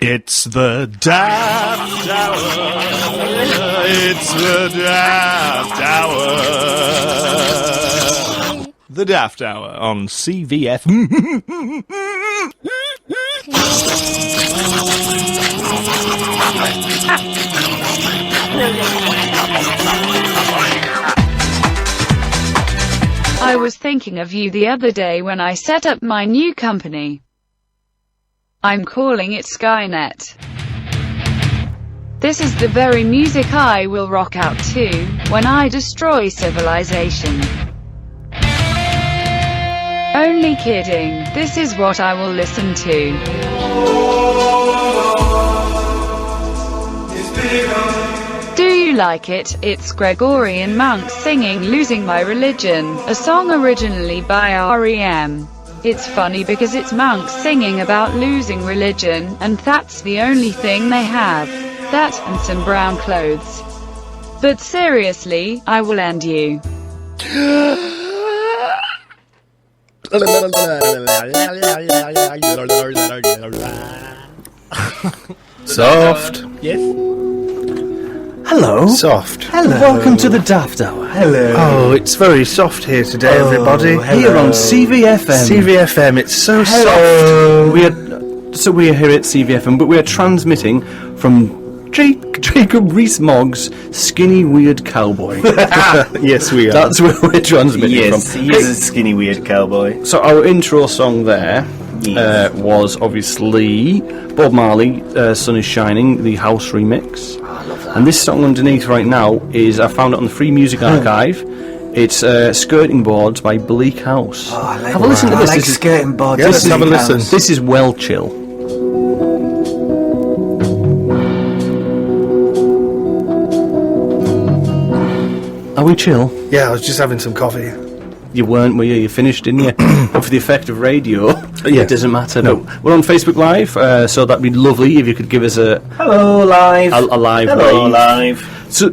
It's the Daft Hour. It's the Daft Hour. The Daft Hour on CVF. I was thinking of you the other day when I set up my new company. I'm calling it Skynet. This is the very music I will rock out to when I destroy civilization. Only kidding, this is what I will listen to. Do you like it? It's Gregorian monks singing Losing My Religion, a song originally by REM. It's funny because it's monks singing about losing religion, and that's the only thing they have. That and some brown clothes. But seriously, I will end you. Soft. Yes. Hello. Soft. Hello. Welcome to the Daft Hour. Hello. Oh, it's very soft here today, everybody. hello. Here on CVFM. CVFM, it's so soft. We are here at CVFM, but we are transmitting from Jacob Rees-Mogg's Skinny Weird Cowboy. Yes, we are. That's where we're transmitting from. Yes, he is a skinny weird cowboy. So our intro song there was obviously Bob Marley, Sun is Shining, the house remix. Oh, I love that. And this song underneath right now is, I found it on the Free Music Archive. It's Skirting Boards by Bleak House. Oh, I like have a listen to this. I like skirting boards. Let's have a House. listen. This is well chill. Are we chill? Yeah, I was just having some coffee. You weren't, were you? You finished, didn't you? But for the effect of radio, Yeah. it doesn't matter. No. But we're on Facebook Live, so that'd be lovely if you could give us a Hello, live. a live Hello, wave. live. So,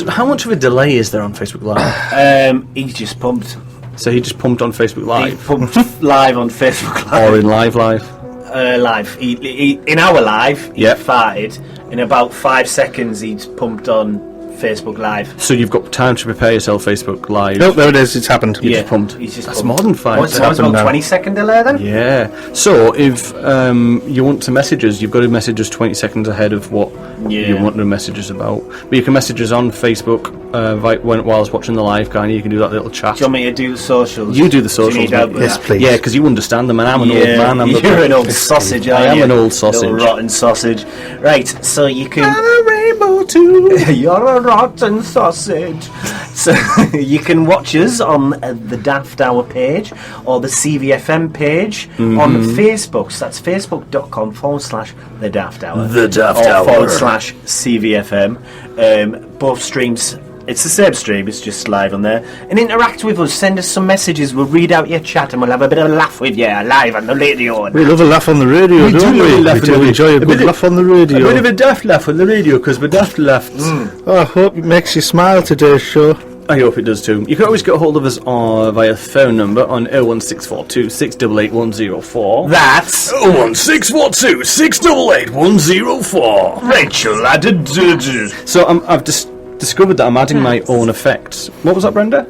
how much of a delay is there on Facebook Live? He's just pumped. So he just pumped on Facebook He Live, pumped live on Facebook Live. or in Live? Live. He in our live, he Yep. farted. In about 5 seconds, he's pumped on Facebook Live. So you've got time to prepare yourself. Facebook Live. Nope, there it is. It's happened. You just pumped. He's just That's pumped. more than 5 What's seconds. about now. 20-second delay then? Yeah. So if you want to message us, you've got to message us 20 seconds ahead of what you want to message us about. But you can message us on Facebook whilst watching the live, can't you? You can do that little chat. Do you want me to do the socials? You do the Do you socials, need help mate. with Yes, that? please. Yeah, because you understand them, and I'm an old man. You're an old sausage, I aren't am you? an old sausage. Little rotten sausage. Right, so you can... a rainbow too. You're a rotten sausage. So you can watch us on the Daft Hour page or the CVFM page on Facebook. So that's facebook.com/the Daft Hour. The Daft or Hour. /CVFM. Both streams. It's the same stream, it's just live on there. And interact with us, send us some messages, we'll read out your chat and we'll have a bit of a laugh with you live on the radio. We love a laugh on the radio, We don't do we? love a laugh We on do the enjoy a radio. good laugh on the radio. A bit of a daft laugh on the radio, because we're daft laughed. Oh, I hope it makes you smile today's show. I hope it does too. You can always get hold of us via phone number on 01642 688 104. That's 01642 688 104. Rachel added. So I've discovered that I'm adding my own effects. What was that, Brenda?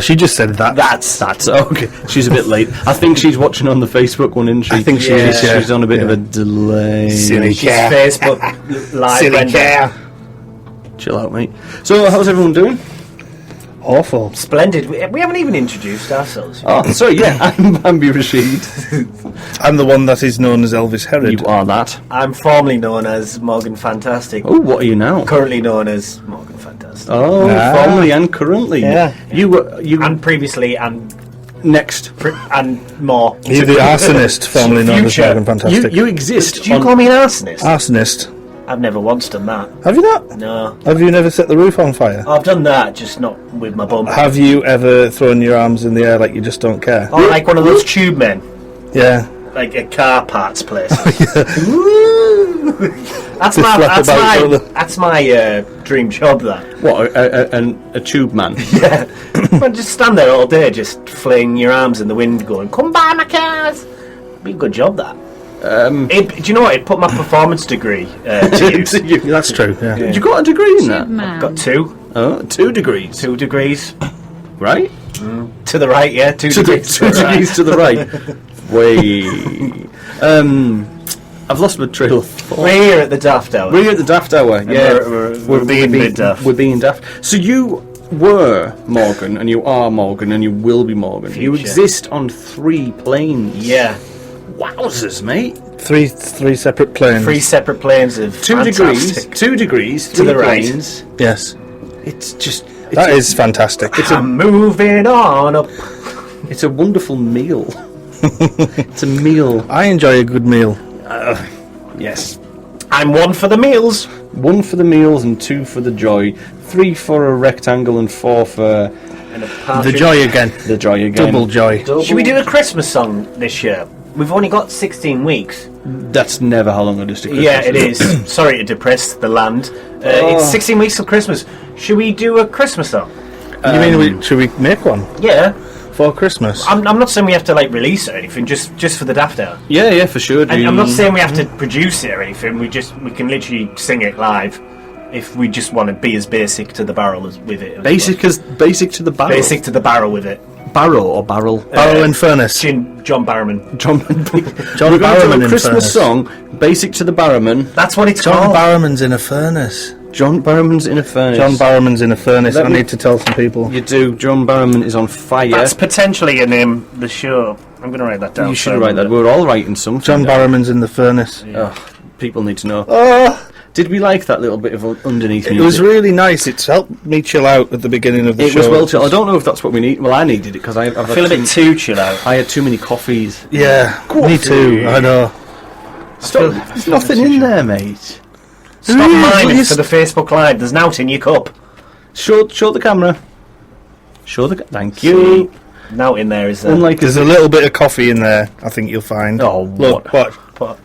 She just said that. That's Okay. She's a bit late. I think she's watching on the Facebook one, isn't she? I think she is, yeah. She's on a bit of a delay. Silly She's cat. Facebook live. Silly Brenda. cat. Chill out, mate. So how's everyone doing? Awful. Splendid. We haven't even introduced ourselves. Oh, sorry, yeah. I'm Bambi Rashid. I'm the one that is known as Elvis Herod. You are that. I'm formerly known as Morgan Fantastic. Oh, what are you now? Currently known as Morgan Fantastic. Oh, formerly and currently. Yeah. You And previously and next. and more. You're the arsonist, formerly known as Future. Morgan Fantastic. You exist. Did you call me an arsonist? Arsonist. I've never once done that. Have you not? No. Have you never set the roof on fire? I've done that, just not with my bum. Have you ever thrown your arms in the air like you just don't care? Or like one of those tube men. Yeah. Like a car parts place. That's Just my flap about, don't they? that's my dream job. That What, a tube man? yeah, well, just stand there all day, just flinging your arms in the wind, going, "Come buy my cars." Be a good job. That Do you know what? It put my performance degree to use. That's true. Yeah. You got a degree in that? Man. Got 2. Oh, 2 degrees. 2 degrees. Right? To the right, yeah. 2 degrees. 2 degrees to the right. Way. I've lost my trail of thought. We're here at the Daft Hour. We're here at the Daft Hour, yeah. We're being mid-daft. We're being daft. So you were Morgan, and you are Morgan, and you will be Morgan. You Future. exist on 3 planes. Yeah. Wowzers, mate. 3 separate planes. 3 separate planes of 2 degrees. fantastic. 2 degrees. To 3 the right. planes. Yes. It's just... That is fantastic. I'm moving on up. It's a wonderful meal. It's a meal. I enjoy a good meal. Yes. I'm 1 for the meals. 1 for the meals and 2 for the joy. 3 for a rectangle and 4 for And a The partridge. joy again. the joy again. Double joy. Should we do a Christmas song this year? We've only got 16 weeks. That's never how long it is to Christmas. Yeah, it is. Sorry to depress the land. It's 16 weeks till Christmas. Should we do a Christmas song? You mean should we make one Yeah. for Christmas? I'm not saying we have to like release it or anything. Just for the Daft Hour. Yeah, for sure. And I'm not saying we have to produce it or anything. We can literally sing it live if we just want to be as basic to the barrel as with it. basic to the barrel. Basic to the barrel with it. barrel or barrel. Barrow and Furnace. John Barrowman. John John We're going to Barrowman do a in Christmas Furnace. song, basic to the Barrowman. That's what it's John called. Barrowman's in a furnace. John Barrowman's in a furnace. John Barrowman's in a furnace. Let I me- need to tell some people. You do. John Barrowman is on fire. That's potentially a name. The show. I'm going to write that down. You should write that. We're all writing something. John down. Barrowman's in the furnace. Ugh, people need to know. Oh, Did we like that little bit of underneath it music? was really nice. It's helped me chill out at the beginning of the It show. was well chill. I don't know if that's what we need. Well, I needed it because I feel a bit too chill out. I had too many coffees. Yeah, me too. I know. Stop. There's nothing in there, mate. Stop miming for the Facebook Live. There's nought in your cup. Show the camera. Thank you. Nought in there, is there? Unlike There's a little bit of coffee in there. I think you'll find. Oh, Look, watch. What?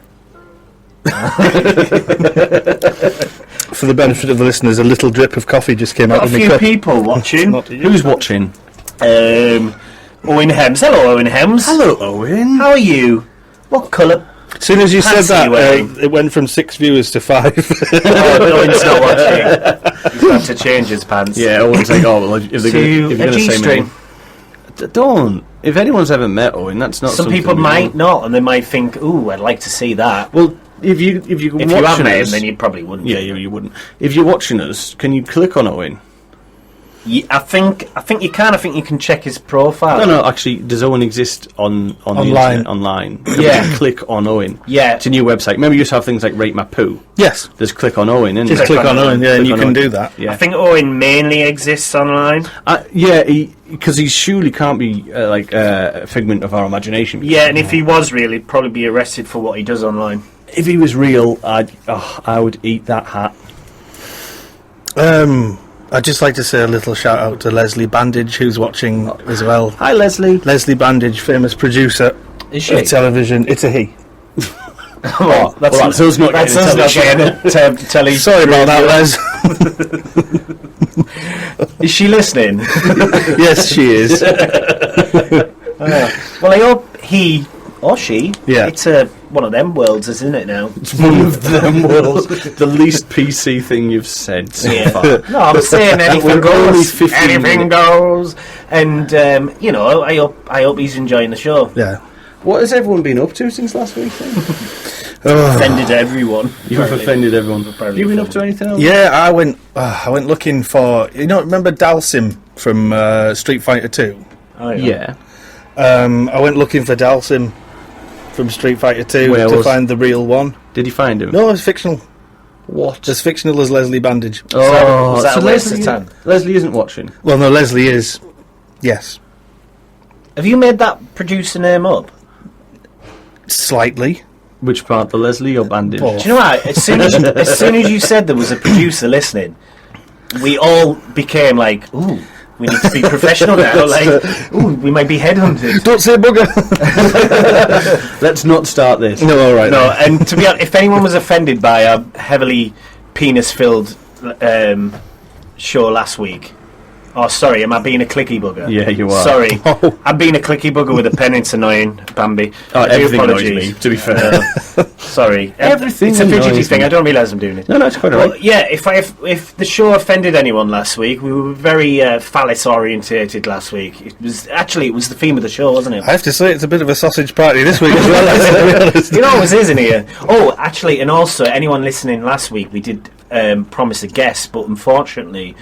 For the benefit of the listeners, a little drip of coffee just came out Got a of my few cup. people watching. Not you. who's watching? Owen Hems. Hello, Owen Hems. Hello, Owen. How are you? What colour? As soon as you said Pants are you that, wearing? it went from 6 viewers to 5. Owen's not watching. He's had to change his pants. Yeah, Owen's like, oh, well, if they're To going a to say G-string. me, don't. If anyone's ever met Owen, that's not. Some something people we might do. not, and they might think, "Ooh, I'd like to see that." Well, if you If you watching have met him, us, then you probably wouldn't. yeah, you wouldn't. If you're watching us, can you click on Owen? Yeah, I think you can. I think you can check his profile. No, actually, does Owen exist on the Online. internet online? Yeah. You click on Owen. Yeah. It's a new website. Remember, you used to have things like Rate My Poo. Yes. There's click on Owen, isn't Just there? click on Owen, yeah, and Click you on can Owen. do that. Yeah. I think Owen mainly exists online. Yeah, because he surely can't be a figment of our imagination. Yeah, and if he was real, he'd probably be arrested for what he does online. If he was real, I would eat that hat. I'd just like to say a little shout out to Leslie Bandage, who's watching as well. Hi, Leslie. Leslie Bandage, famous producer Is she? of television. It's a he. Oh, that's us not That's getting us not getting a telly. Sorry about that, Les. Is she listening? Yes, she is. Well, I hope he or she. Yeah. It's one of them worlds, isn't it now? It's one of them worlds. The least PC thing you've said so far. No, I'm saying anything We're only goes. 15 Anything minutes. goes. And I hope he's enjoying the show. Yeah. What has everyone been up to since last week then? Offended everyone. You've offended everyone. Have you been up to offended. anything else? Yeah, I went looking for, remember Dalsim from Street Fighter 2? Oh, Yeah. I went looking for Dalsim from Street Fighter 2 Where to was- find the real one. Did you find him? No, it's fictional. What? As fictional as Leslie Bandage. Oh, was that so a waste of time? Leslie isn't watching. Well, no, Leslie is. Yes. Have you made that producer name up? Slightly. Which part, the Leslie or Bandage? Both. Do you know what? As soon as you said there was a producer listening, we all became like, ooh, we need to be professional now. Like, ooh, we might be headhunted. Don't say bugger. Let's not start this. No, all right. No, and to be honest, if anyone was offended by a heavily penis-filled show last week, Oh, sorry, am I being a clicky bugger? Yeah, you are. Sorry. I'm being a clicky bugger with a pen. It's annoying, Bambi. Oh, I do everything annoys apologise. me, to be fair. Sorry. Everything It's a fidgety annoys thing. me. I don't realise I'm doing it. No, it's quite Well, alright. yeah, if the show offended anyone last week, we were very phallus orientated last week. It was the theme of the show, wasn't it? I have to say, it's a bit of a sausage party this week as well. To be honest. It always is in here. Oh, actually, and also anyone listening last week, we did promise a guest, but unfortunately,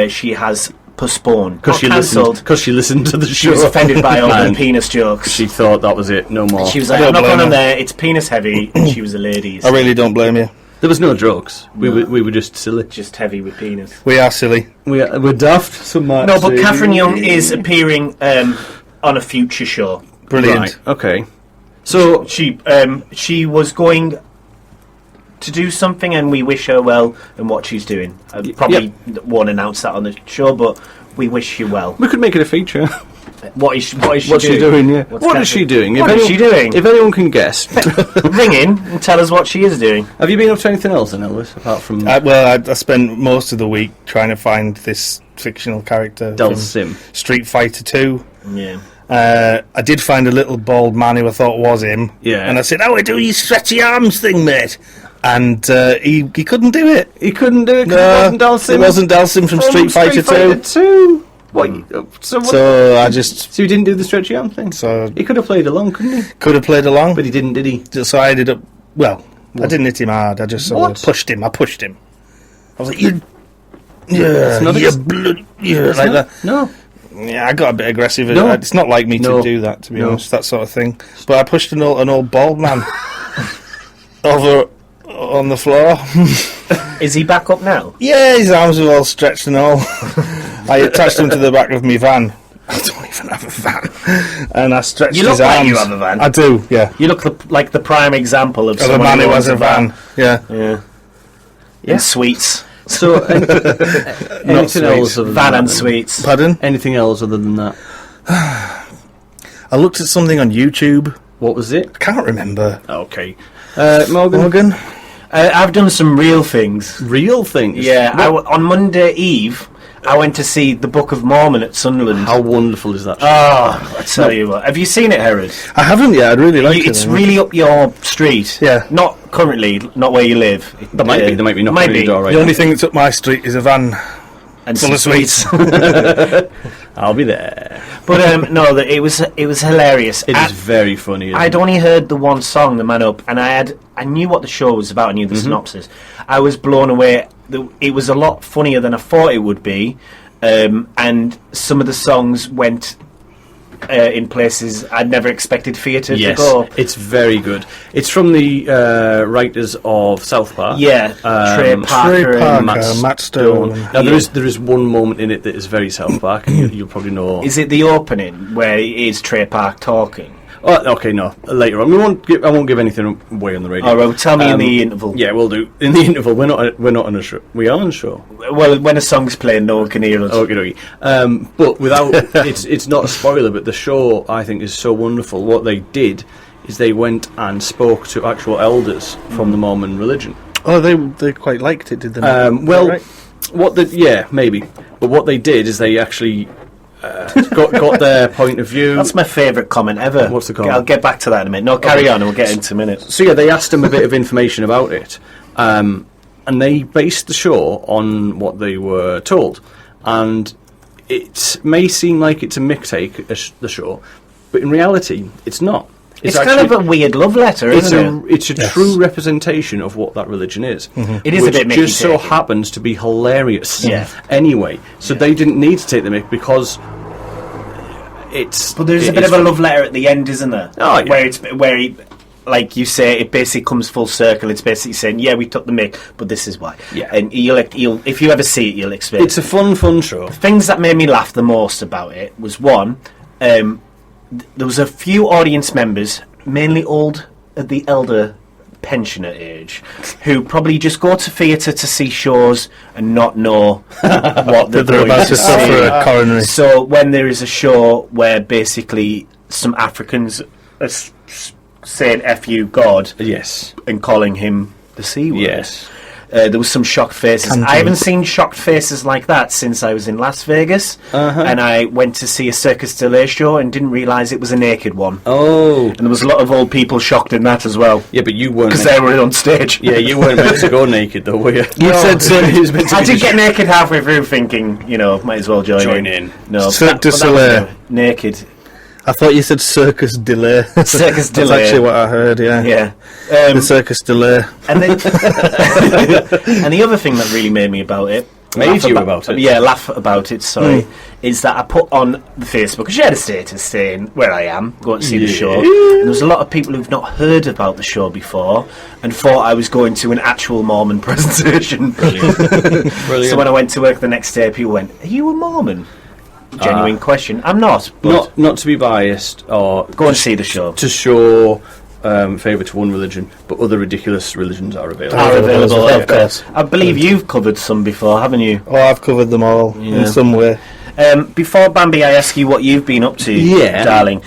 she has postponed. Because she listened to the show. She was offended by all the And penis jokes. she thought that was it, no more. She was like, I I'm don't not going blame on her. there, it's penis heavy, and she was a lady. I really don't blame you. There was no jokes. We were just silly. Just heavy with penis. We are silly. We're daft, some might No, but say. Catherine Young is appearing on a future show. Brilliant. Right, okay. So, She was going to do something, and we wish her well in what she's doing. I probably won't announce that on the show, but we wish you well. we could make it a feature. What is she What's doing? she doing, yeah. What's What that is she doing? What is she doing? If anyone can guess. Ring in and tell us what she is doing. Have you been up to anything else then, Elvis, apart from I spent most of the week trying to find this fictional character Del from Sim? Street Fighter 2. Yeah. I did find a little bald man who I thought was him. Yeah. And I said, "Oh, do your stretchy arms thing, mate." And he couldn't do it. He couldn't do it because No, it wasn't Del Sim. It wasn't Del Sim from Street Fighter 2. 2. What? So So he didn't do the stretchy arm thing? So He could have played along, couldn't he? could have played along, But he didn't, did he? so I ended up. Well, I didn't hit him hard. I just sort What? of pushed him. I pushed him. I was like, "You, yeah, not you ex- blood, yeah," like that. No. Yeah, I got a bit aggressive. No. It's not like me No. to do that, to be No. honest. That sort of thing. But I pushed an old bald man over on the floor. Is he back up now? Yeah, his arms were all stretched and all. I attached him to the back of my van. I don't even have a van. And I stretched You look his like arms. you have a van. I do, yeah. You look like the prime example of Of a someone man who owns has a van. Yeah. Yeah. Yeah. And sweets. So, anything sweets. else other than Van that, and then? sweets. Pardon? Anything else other than that? I looked at something on YouTube. What was it? I can't remember. Okay. Morgan? Morgan? I've done some real things. Real things? Yeah, on Monday Eve, I went to see the Book of Mormon at Sunderland. How wonderful is that? Oh, I tell you what. Have you seen it, Herod? I haven't yet. I'd really like it. It's really up your street. Yeah. Not currently, not where you live. There might be. There might be. Not Might be. right The only thing that's up my street is a van And full some of sweets. I'll be there. But no, it was hilarious. It is very funny. Isn't I'd it? only heard the one song, "The Man Up," and I knew what the show was about. I knew the synopsis. I was blown away. It was a lot funnier than I thought it would be, and some of the songs went in places I'd never expected theatre to Yes, go. it's very good. It's from the writers of South Park. Yeah, Trey Parker, Trey and Parker. Matt Stone. Now Yeah. there is one moment in it that is very South Park, and you'll probably know. Is it the opening where it is Trey Park talking? Oh, okay, no. Later on, I won't give anything away on the radio. Oh, well, tell me in the interval. Yeah, we'll do. In the interval, we're not on a show. We are on a show. Well, when a song's playing, no one can hear us. Okay. But without it's not a spoiler. But the show, I think, is so wonderful. What they did is they went and spoke to actual elders from the Mormon religion. Oh, they quite liked it, did they? Well, Right. yeah, maybe. But what they did is they actually got their point of view. That's my favourite comment ever. What's the comment? I'll get back to that in a minute. No, carry on, and we'll get into a minute. So yeah, they asked them a bit of information about it, and they based the show on what they were told. And it may seem like it's a mick take, the show, but in reality, it's not. It's kind of a weird love letter, isn't it? It's a true representation of what that religion is. It is a which bit just so mickey-taking. happens to be hilarious. Yeah. Anyway, so they didn't need to take the mick because it's. But there's a it bit is of a funny. love letter at the end, isn't there? Oh, yeah. Where he, like you say, it basically comes full circle. It's basically saying, yeah, we took the mick, but this is why. Yeah. And you'll if you ever see it, you'll experience. It's a fun show. Things that made me laugh the most about it was one, there was a few audience members, mainly the elder pensioner age, who probably just go to theatre to see shows and not know what they're They're going about to to suffer see. a coronary. So when there is a show where basically some Africans are saying "F you God" Yes. and calling him the C word, Yes. there was some shocked faces. I haven't seen shocked faces like that since I was in Las Vegas, and I went to see a Circus Delay show and didn't realise it was a naked one. Oh. And there was a lot of old people shocked in that as well. Yeah, but you weren't. Because they were on stage. Yeah, you weren't meant to go naked, though, were you? You said I did get naked halfway through thinking, might as well join in. No, Cirque du Soleil. Naked. I thought you said Circus Delay. Circus Delay. That's actually what I heard, yeah. Yeah. The Circus Delay. And, and the other thing that really made me laugh about it, is that I put on the Facebook, I shared a status saying where I am, going to see the show. And there was a lot of people who've not heard about the show before and thought I was going to an actual Mormon presentation. Brilliant. So when I went to work the next day, people went, "Are you a Mormon?" Genuine question. I'm not. But not to be biased or go and see the show. To show favour to one religion, but other ridiculous religions are available. Of course. I believe you've covered some before, haven't you? Oh, I've covered them all in some way. Before Bambi, I ask you what you've been up to, darling.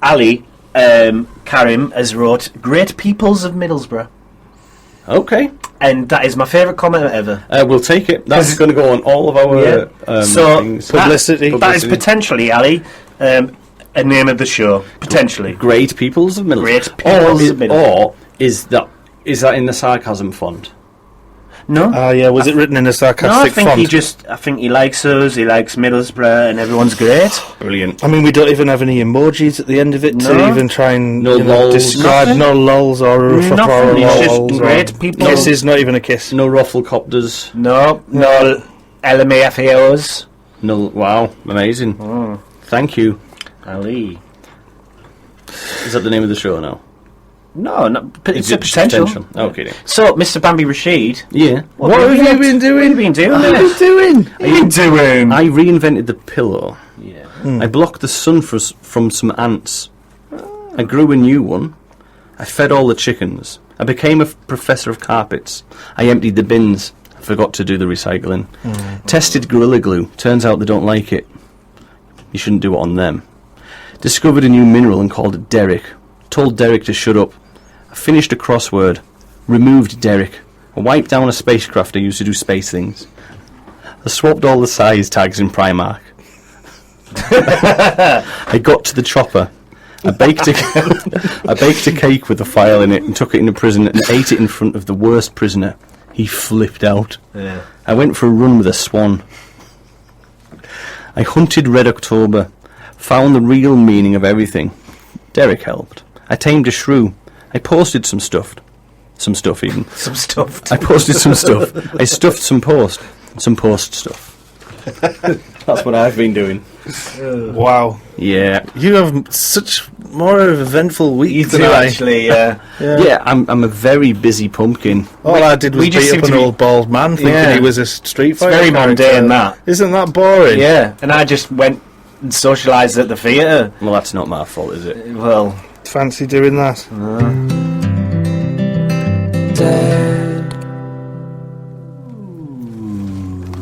Ali Karim has wrote "Great Peoples of Middlesbrough." Okay. And that is my favourite comment ever. We'll take it. That's going to go on all of our things. Publicity. That is potentially, Ali, a name of the show. Potentially. Great Peoples of Middlesbrough. Great Peoples of Middlesbrough. Or is that in the sarcasm font? No. Was it written in a sarcastic font? I think he likes us, he likes Middlesbrough, and everyone's great. Brilliant. I mean, we don't even have any emojis at the end of it to even try and describe. Nothing. No lols or a Nothing. It's just lols great people. Kiss is not even a kiss. No rufflecopters. No LMAFAOs. No. Wow, amazing. Thank you, Ali. Is that the name of the show now? No, but it's a potential. Okay. So, Mr. Bambi Rashid. Yeah. What have you been doing? I reinvented the pillow. Yeah. I blocked the sun from some ants. I grew a new one. I fed all the chickens. I became a professor of carpets. I emptied the bins. I forgot to do the recycling. Tested Gorilla Glue. Turns out they don't like it. You shouldn't do it on them. Discovered a new mineral and called it Derek. Told Derek to shut up. I finished a crossword. Removed Derek. I wiped down a spacecraft I used to do space things. I swapped all the size tags in Primark. I got to the chopper. I baked a cake with a file in it and took it into prison and ate it in front of the worst prisoner. He flipped out. Yeah. I went for a run with a swan. I hunted Red October. Found the real meaning of everything. Derek helped. I tamed a shrew. I posted some stuff. Some stuff even. Some stuff. I posted some stuff. I stuffed some post stuff. That's what I've been doing. Wow. Yeah. You have such more of an eventful week than do, I. actually, Yeah, I'm a very busy pumpkin. All I did was beat up an old bald man thinking he was a street fighter. Very mundane, that. Isn't that boring? Yeah, and I just went and socialised at the theatre. Well, that's not my fault, is it? Well... Fancy doing that?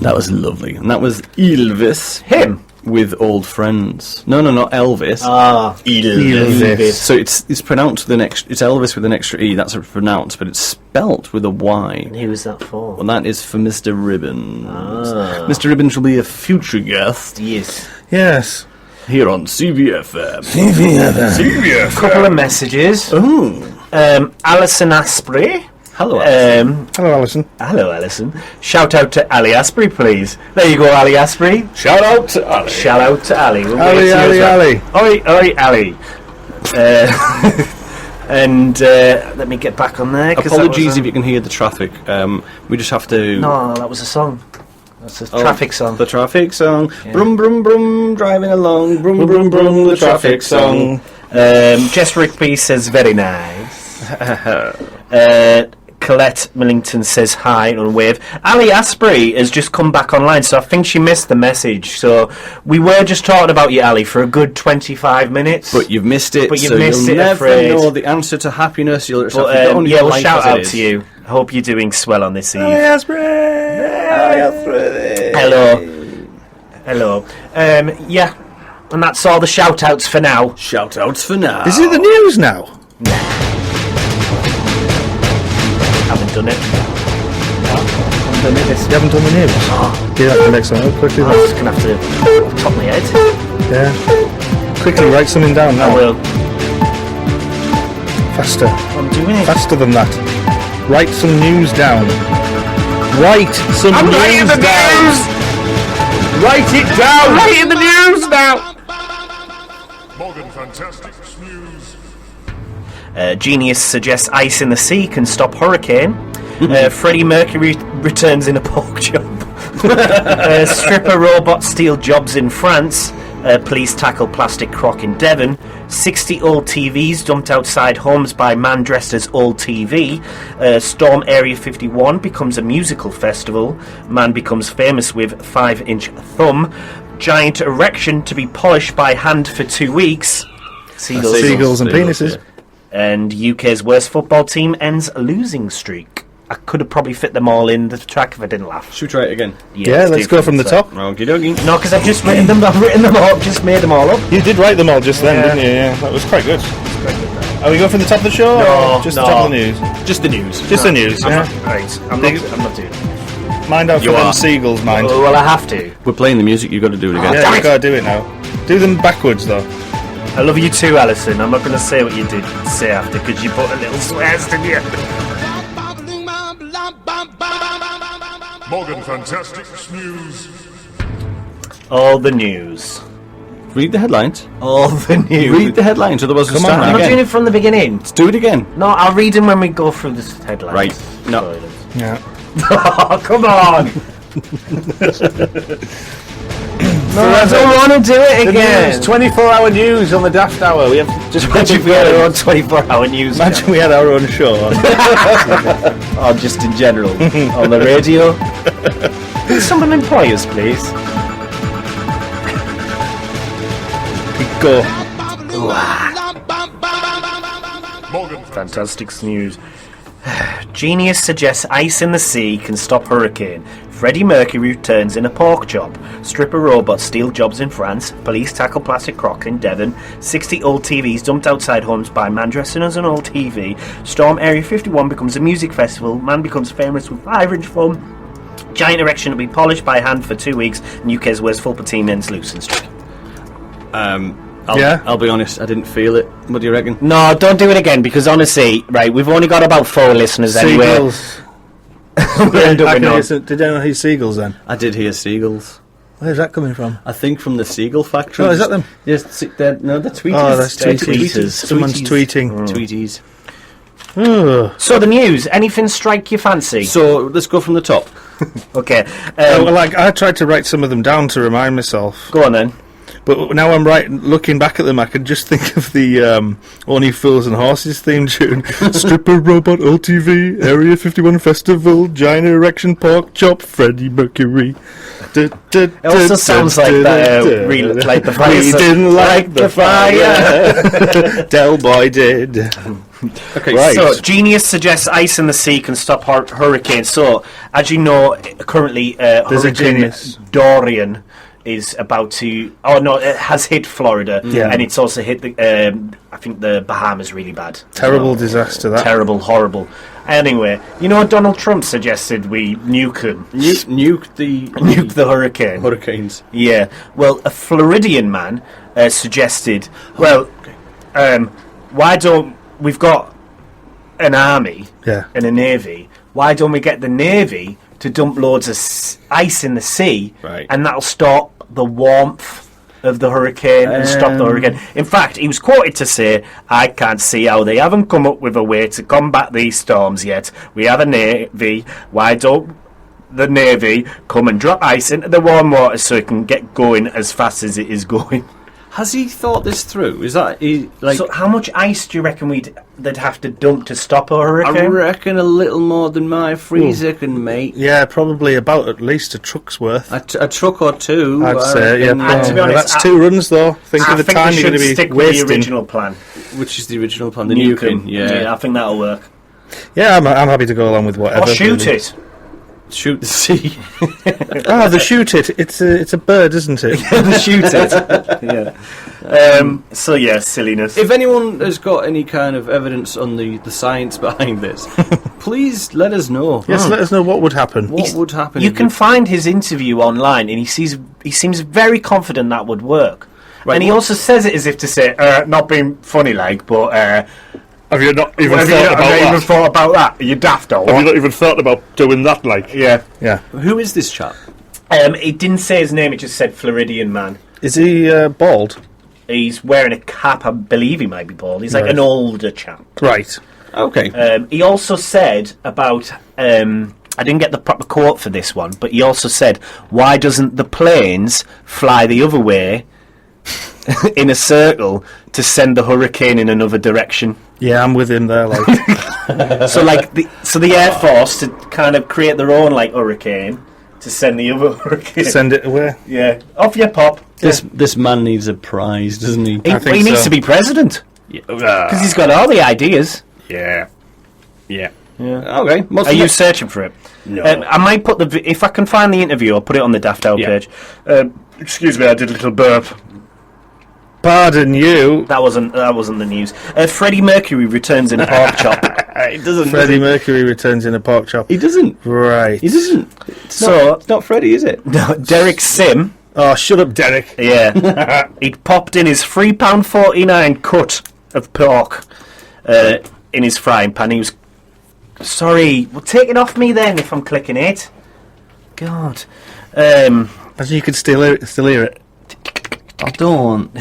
That was lovely. And that was Elvis. Him? With Old Friends. No, not Elvis. Elvis. So it's pronounced with it's Elvis with an extra E. That's pronounced, but it's spelt with a Y. And who was that for? Well, that is for Mr. Ribbons. Mr. Ribbons will be a future guest. Yes. Yes. Here on CVFM. CVFM. Couple of messages. Ooh. Alison Asprey. Hello, Alison. Hello, Alison. Hello, Alison. Shout out to Ali Asprey, please. There you go, Ali Asprey. Shout out to Ali. Shout out to Ali. We'll Ali. Oi, Ali. And let me get back on there. Apologies if you can hear the traffic. We just have to... No, that was a song. That's a traffic song. The traffic song. Yeah. Brum, brum, brum, driving along. Brum, brum, brum, the traffic song. Jess Rigby says, very nice. Colette Millington says hi and wave. Ali Asprey has just come back online, so I think she missed the message. So we were just talking about you, Ali, for a good 25 minutes. But you've missed it. But you've missed you'll it, never know the answer to happiness. You'll we'll shout out to you. I hope you're doing swell on this eve. Ali Asprey. Hello. Yeah, and that's all the shout outs for now. Shout outs for now. Is it the news now? Haven't done it. to make this. You haven't done the news? You have to make something up quickly. I'm just going to have to, off the top of my head. Yeah. Quickly, write something down now. I will. Faster. I'm doing it. Faster than that. Write some news down. Write some I'm news writing the down. news! Write it down! I'm writing the news now! Morgan Fantastic News. Genius suggests ice in the sea can stop hurricane. Freddie Mercury returns in a pork chop. Stripper robot steal jobs in France. Police tackle plastic crock in Devon. 60 old TVs dumped outside homes by man dressed as old TV. Storm Area 51 becomes a musical festival. Man becomes famous with 5-inch thumb. Giant erection to be polished by hand for 2 weeks. Seagulls and penises. And UK's worst football team ends a losing streak. I could have probably fit them all in the track if I didn't laugh. Should we try it again? Yeah, let's go from the top. Okie dokie. No, because I've just written them. I've written them all. Just made them all up. You did write them all just then, didn't you? Yeah, that was quite good. Are we going from the top of the show? No, or just no. the top of the news. Just the news. Just the news. I'm Yeah. not, right. I'm not doing it. Mind out for You them are. seagulls, mind. Oh, well, I have to. We're playing the music. You've got to do it again. Yeah, you gotta do it now. Do them backwards though. I love you too, Alison. I'm not going to say what you did say after because you put a little swears, didn't you? Morgan Fantastic News. All the news. Read the headlines. All the news. Read the headlines, otherwise we'll Come on, start I'm not again. doing it from the beginning. Do it again. No, I'll read them when we go through this headline. Right. No. Yeah. Oh, come on. No, I don't want to do it again. 24-hour news on the Daft Hour. We have just Imagine we had our own 24-hour news. Imagine we had our own show. Or just in general. On the radio. Can someone employ us, please? Go. Morgan Fantastic news. Genius suggests ice in the sea can stop hurricane. Freddie Mercury returns in a pork chop. Stripper robots steal jobs in France. Police tackle plastic crock in Devon. 60 old TVs dumped outside homes by man dressing as an old TV. Storm Area 51 becomes a music festival. Man becomes famous with 5-inch thumb. Giant erection to be polished by hand for 2 weeks. And UK's worst football team ends losing streak. I'll be honest, I didn't feel it. What do you reckon? No, don't do it again because honestly, right, we've only got about 4 listeners anyway. Seagulls. We end up with none. Did anyone hear seagulls then? I did hear seagulls. Where's that coming from? I think from the seagull factory. Oh, is that them? Yes, they're tweeties. Oh, that's They're tweeties. Someone's tweeting. Tweeties. Oh. So the news, anything strike your fancy? So let's go from the top. Okay. Well, like I tried to write some of them down to remind myself, Go on then. but now I'm looking back at them, I can just think of the Only Fools and Horses theme tune. Stripper robot OTV Area 51 Festival Giant erection pork chop Freddie Mercury. It also sounds like the like the fire. We didn't like the fire. Del Boy did. Okay, Right. So, Genius suggests ice in the sea can stop hurricanes. So, as you know, currently There's a Hurricane genius. Dorian is about to. Oh no, it has hit Florida, Yeah. and it's also hit the. I think the Bahamas really bad. Terrible disaster that. Terrible, horrible. Anyway, you know, Donald Trump suggested we nuke him, Nuke the nuke the hurricane. hurricanes. Yeah, well, a Floridian man suggested, well, why don't we've got an army Yeah. and a navy? Why don't we get the navy to dump loads of ice in the sea, Right. and that'll stop the warmth of the hurricane and stop the hurricane. In fact, he was quoted to say, "I can't see how they haven't come up with a way to combat these storms yet. We have a navy. Why don't the navy come and drop ice into the warm water so it can get going as fast as it is going?" Has he thought this through? Is that like? So how much ice do you reckon they'd have to dump to stop a hurricane? I reckon a little more than my freezer can make. Yeah, probably about at least a truck's worth. A truck or two. I'd I say, yeah. reckon, And to be honest, That's 2 runs though. Think I of the think time they you're going to should be stick with the wasting. original plan. which is the original plan? The Nuke 'em. nuking. Yeah. I think that'll work. Yeah, I'm happy to go along with whatever. Or shoot really. it. Shoot the sea. The shoot it. It's a bird, isn't it? Shoot it. Yeah. So yeah, silliness. If anyone has got any kind of evidence on the science behind this, please let us know. Yes, let us know what would happen. What would happen? You can find his interview online, and he seems very confident that would work. Right, and he also says it as if to say, not being funny, like, but Have you not even Have you even thought about that? Are you daft or Have you what? not even thought about doing that, like? Yeah. Yeah. Who is this chap? it didn't say his name; it just said Floridian man. Is he bald? He's wearing a cap. I believe he might be bald. He's like Right. an older chap. Right. Okay. He also said about. I didn't get the proper quote for this one, but he also said, "Why doesn't the planes fly the other way in a circle to send the hurricane in another direction?" Yeah, I'm with him there, like. So, like, the Air Force to kind of create their own like hurricane to send the other hurricane. Send it away. Yeah, off your pop. This man needs a prize, doesn't he? He, I think he needs so. to be president because he's got all the ideas. Yeah. Yeah. Okay. Are you searching for it? No. I might put if I can find the interview, I'll put it on the Daft Hour page. Excuse me, I did a little burp. Pardon you. That wasn't the news. Freddie Mercury returns in a pork chop. It doesn't. Freddie Mercury returns in a pork chop. He doesn't. Right. He doesn't. So It's not Freddie, is it? Derek Sim, Oh, shut up, Derek. yeah, he'd popped in his £3.49 cut of pork in his frying pan. He was sorry. Well, take it off me then if I'm clicking it. God. Imagine you could still hear it. I don't.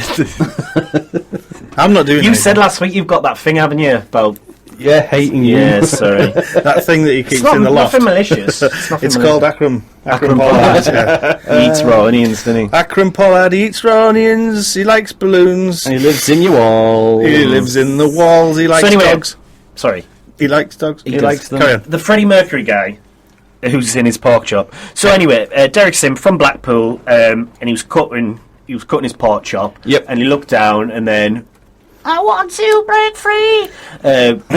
I'm not doing You it. said last week you've got that thing, haven't you? About Yeah, hating you. yeah, sorry. that thing that he keeps It's not, in the loft. nothing malicious. It's, nothing It's malicious. called Akram. Akram Pollard. Pollard. Yeah. He eats raw onions, doesn't he? Akram Pollard eats raw onions. He likes balloons. And he lives in your walls. He lives in the walls. He likes anyway- dogs. Sorry. He likes dogs. He likes them. Carry on. The Freddie Mercury guy who's in his pork chop. So anyway, Derek Sim from Blackpool, and he was cutting his pork chop. Yep. And he looked down, and then I want to break free.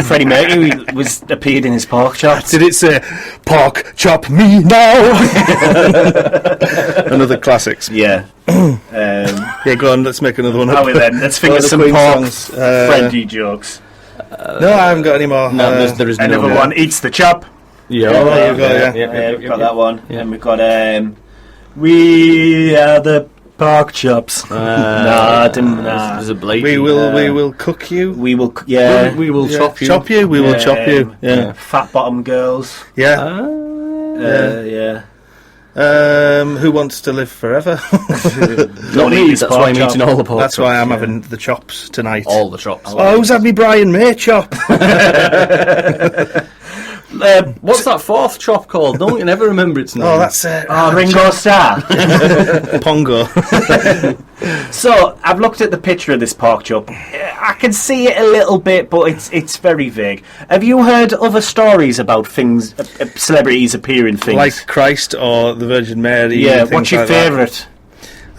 Freddie Mercury appeared in his pork chop. Did it say, pork chop me now? Another classics. Yeah. Yeah, go on, let's make another one How up. then? Let's think What of are the some Queen pork songs? friendly jokes. No, I haven't got any more. No, there is no. Another one eats the chop. Yeah. there you go, yeah. We've got that one. And we've got we are the pork chops. I didn't. Nah. There's a blatant. we will cook you. We will. Yeah. We will Yeah. chop you. Chop you. We will chop you. Yeah. Fat bottom girls. Yeah. Yeah. Who wants to live forever? Not me. That's why I'm eating all the pork. That's why I'm having the chops tonight. all the chops. Oh, who's had me Brian May chop? What's that fourth chop called? No one can ever remember its name. Oh, that's Ringo Starr. Pongo. So I've looked at the picture of this pork chop. I can see it a little bit, but it's very vague. Have you heard other stories about things, celebrities appearing things? Like Christ or the Virgin Mary. yeah. and things What's your like that. favourite?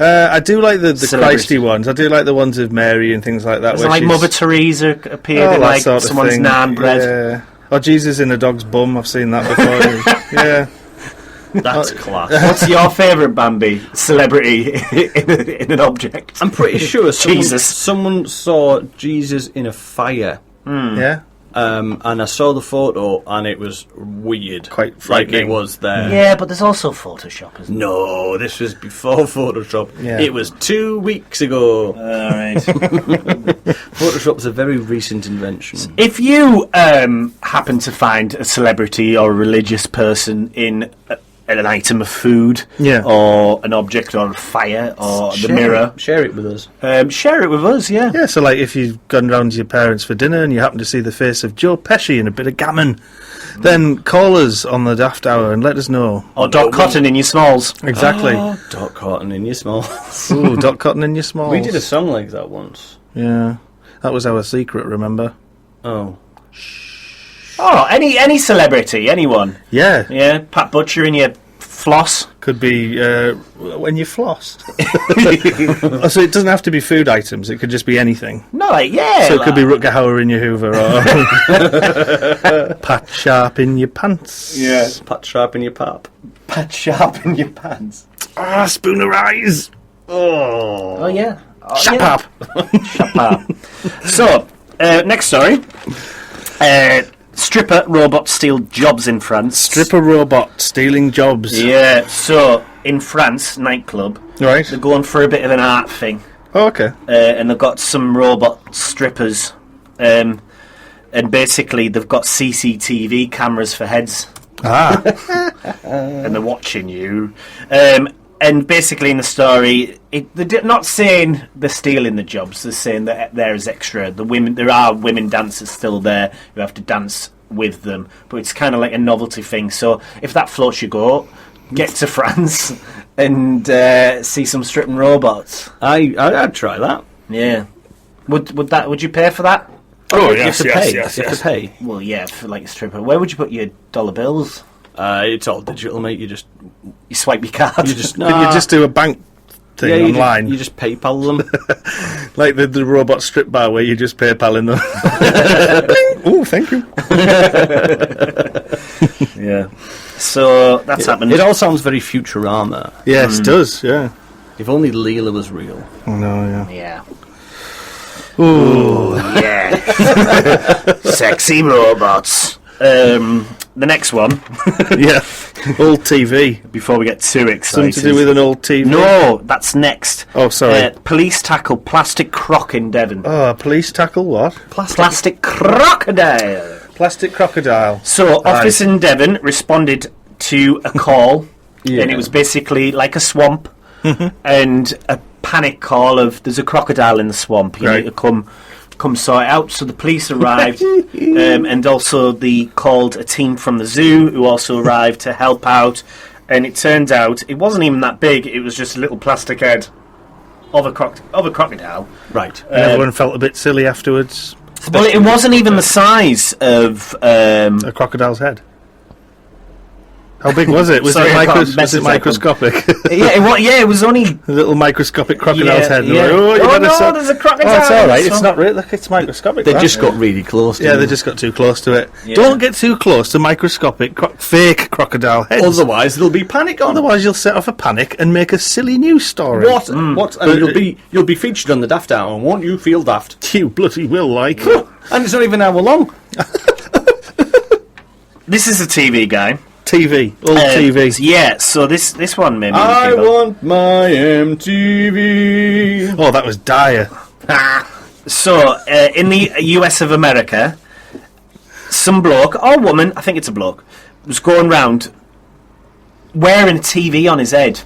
I do like the Celebrity. Christy ones. I do like the ones of Mary and things like that. Is it where like she's- Mother Teresa appeared Oh, in that like sort of someone's thing. naan bread? Yeah. Or Jesus in a dog's bum. I've seen that before. Yeah. That's class. What's your favourite Bambi celebrity in an object? I'm pretty sure Jesus. someone saw Jesus in a fire. Yeah. And I saw the photo, and it was weird. Quite like frightening. it was there. Yeah, but there's also Photoshop, isn't there? No, this was before Photoshop. Yeah. It was 2 weeks ago. Alright. Photoshop's a very recent invention. If you happen to find a celebrity or a religious person in an item of food, Yeah. or an object or a fire or the mirror, Share it with us. share it with us, yeah. Yeah, so like if you've gone round to your parents for dinner and you happen to see the face of Joe Pesci and a bit of gammon, then call us on the Daft Hour and let us know. Or Doc Cotton in your smalls. Exactly. Doc Cotton in your small. Ooh, Doc Cotton in your smalls. We did a song like that once. Yeah. That was our secret, remember? Oh. Oh, any celebrity, anyone. Yeah. Yeah, Pat Butcher in your floss. Could be when you flossed. So it doesn't have to be food items. It could just be anything. No, So it could be Rutger Hauer in your Hoover or Pat Sharp in your pants. Yeah, Pat Sharp in your pap. Pat Sharp in your pants. Ah, Spooner Eyes. Oh yeah. Shut up. Shut up. So, next story. Stripper robot steal jobs in France. Stripper robot stealing jobs. Yeah, so in France, nightclub, Right. they're going for a bit of an art thing. Oh, okay. And they've got some robot strippers. And basically they've got CCTV cameras for heads. Ah. And they're watching you. And basically in the story, they're not saying they're stealing the jobs. They're saying that there is extra. There are women dancers still there who have to dance with them, but it's kind of like a novelty thing. So if that floats your boat, get to France and see some stripping robots. I'd try that. Yeah. Would you pay for that? Oh, You have to pay. You have to pay. Well, yeah, for like a stripper. Where would you put your dollar bills? It's all digital, mate. You swipe your card. just Could you just do a bank thing online? You just PayPal them. Like the robot strip bar where you just PayPal in them. Oh, thank you. Yeah. So that's happened. It all sounds very Futurama. Yes, it does, yeah. If only Leela was real. Oh, no, yeah. Yeah. Ooh. Yeah. Sexy robots. The next one, Yeah. Old TV. before we get too Something excited. to do with an old TV. No, that's next. Oh, sorry. Police tackle plastic croc in Devon. Oh, police tackle what? Plastic crocodile. Plastic crocodile. So, office in Devon responded to a call, and it was basically like a swamp, and a panic call of there's a crocodile in the swamp. You Right. need to come sort it out. So the police arrived, and also they called a team from the zoo who also arrived to help out. And it turned out it wasn't even that big. It was just a little plastic head of a crocodile. Right. And everyone felt a bit silly afterwards. Well, it wasn't even the size of. A crocodile's head. How big was it? Was Sorry, I it, can't was mess it this up. microscopic? It was only. A little microscopic crocodile's head. Yeah. Like, Oh, better no, say- there's a crocodile. Oh, it's all right. in the It's not really. Look, it's microscopic. They that. just got really close. Yeah, they just got too close to it. Yeah. Don't get too close to microscopic, fake crocodile heads. Otherwise, there'll be panic on. Otherwise, you'll set off a panic and make a silly news story. What? What? And you'll be featured on the Daft Hour, won't you? Feel daft. You bloody will, like. And it's not even an hour long. This is a TV guy. TV. Old TV. Yeah, so this one made me I think about- want my MTV. Oh, that was dire. So, in the US of America, some bloke, or woman, I think it's a bloke, was going round wearing a TV on his head.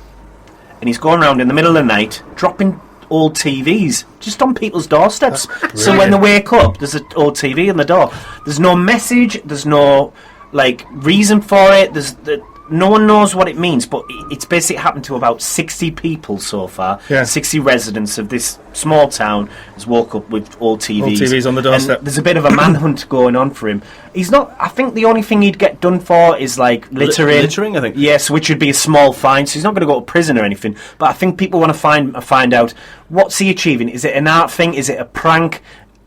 And he's going round in the middle of the night, dropping old TVs just on people's doorsteps. So when they wake up, there's an old TV on the door. There's no message, there's no reason for it. No one knows what it means, but it's basically happened to about 60 people so far. Yeah. 60 residents of this small town has woke up with old TVs. Old TVs on the doorstep. And there's a bit of a manhunt going on for him. He's not. I think the only thing he'd get done for is littering. Littering, I think. Yes, which would be a small fine. So he's not going to go to prison or anything. But I think people want to find out what's he achieving. Is it an art thing? Is it a prank?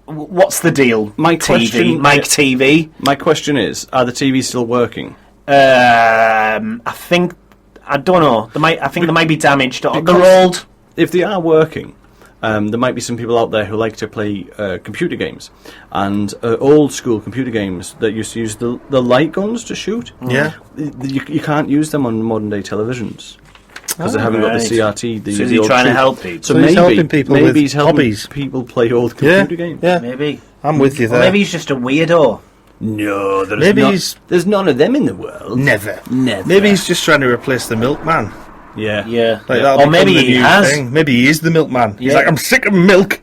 What's the deal? My question- Mike TV. My question is: are the TVs still working? I don't know. I think they might be damaged. They're old. If they are working, there might be some people out there who like to play computer games, and old school computer games that used to use the light guns to shoot. Yeah. You can't use them on modern day televisions because they haven't got the CRT. So is he trying to help people? So So he's maybe helping people with he's helping hobbies. people play old Yeah. computer games. Yeah. Maybe. I'm with you Or there. maybe he's just a weirdo. No, Maybe he's- there's none of them in the world. Never. Never. Maybe he's just trying to replace the milkman. Yeah. Yeah. Like, that'll Or become maybe the he new has. thing. Maybe he is the milkman. He's Yeah. like, I'm sick of milk.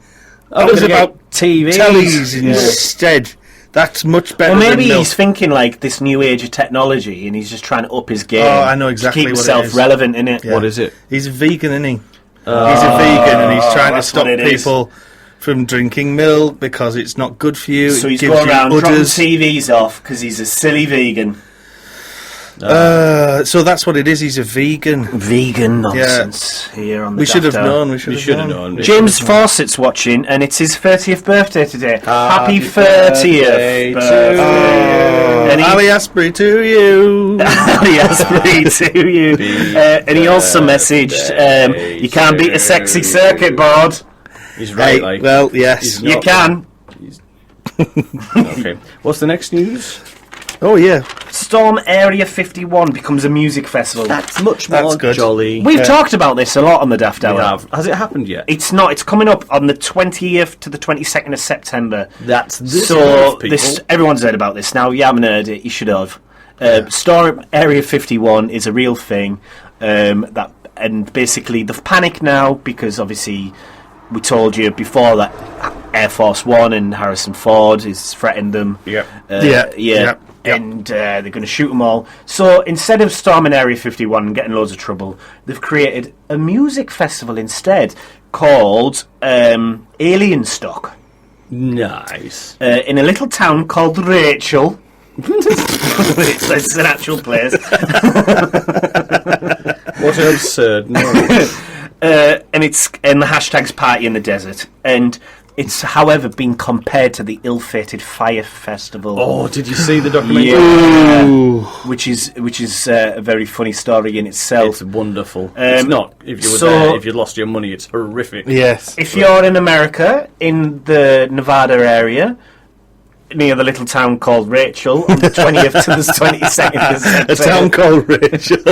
I'm That was gonna get about TVs. tellies Yeah. instead. That's much better Or maybe than milk. he's thinking like this new age of technology, and he's just trying to up his game. Oh, I know exactly to keep what it himself is. relevant in it. Yeah. What is it? He's a vegan, isn't he? He's a vegan, and he's trying to that's stop what it is. people from drinking milk because it's not good for you. So It he's gives going you around dropping udders. TVs off because he's a silly vegan. So that's what it is. He's a vegan. Vegan nonsense here on the We should have Daft Hour. known. We should have known. James Fawcett's watching, and it's his 30th birthday today. Happy 30th birthday birthday. And he- Ali Asprey to you. Ali Asprey to you. And he also messaged, you can't beat a sexy circuit board. He's right, like. Well, yes. You can. Okay. What's the next news? Oh, yeah. Storm Area 51 becomes a music festival. That's much That's more good. jolly. We've talked about this a lot on the Daft We Hour. have. Has it happened yet? It's not. It's coming up on the 20th to the 22nd of September. That's this So month, people. this, everyone's heard about this now. You haven't heard it. You should have. Storm Area 51 is a real thing. And basically they've panicked now because obviously we told you before that Air Force One and Harrison Ford is threatened them. Yep. Yep. And they're going to shoot them all. So instead of storming Area 51 and getting loads of trouble, they've created a music festival instead called Alien Stock Nice. in a little town called Rachel. It's an actual place. What an absurd noise. And the hashtag's Party in the Desert. And it's, however, been compared to the ill-fated Fire Festival. Oh, did you see the documentary? Yeah. Which is a very funny story in itself. It's wonderful. It's not. If you were so- there, if you lost your money, it's horrific. Yes. If you're in America, in the Nevada area, near the little town called Rachel, on the 20th to the 22nd of September, A town called Rachel.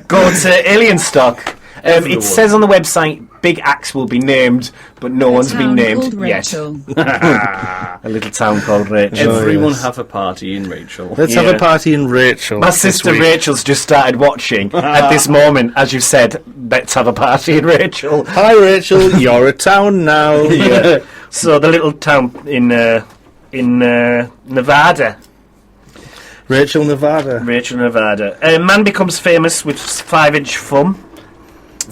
go to Alien Stock. It says on the website, big acts will be named, but no one's been named yet. A little town called Rachel. Everyone yes. have a party in Rachel. Let's have a party in Rachel. My this sister week. Rachel's just started watching. At this moment, as you've said, let's have a party in Rachel. Hi, Rachel. You're a town now. Yeah. So the little town in Nevada. Rachel, Nevada. Rachel, Nevada. A man becomes famous with 5-inch thumb.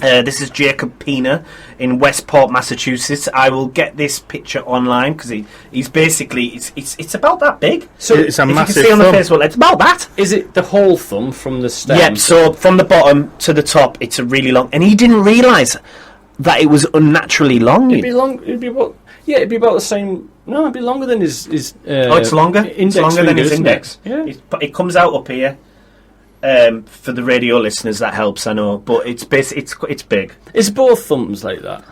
This is Jacob Pena in Westport, Massachusetts. I will get this picture online because he's basically it's about that big. So it's a if massive you can see on the thumb. Facebook, it's about that. Is it the whole thumb from the stem? Yep. So from the bottom to the top, it's a really long. And he didn't realise that it was unnaturally long. It'd be long. It'd be about. Yeah, it'd be about the same. No, it'd be longer than his. It's longer. It's longer than his isn't index. it? Yeah. It comes out up here. For the radio listeners, that helps. I know, but it's big. Is both thumbs like that?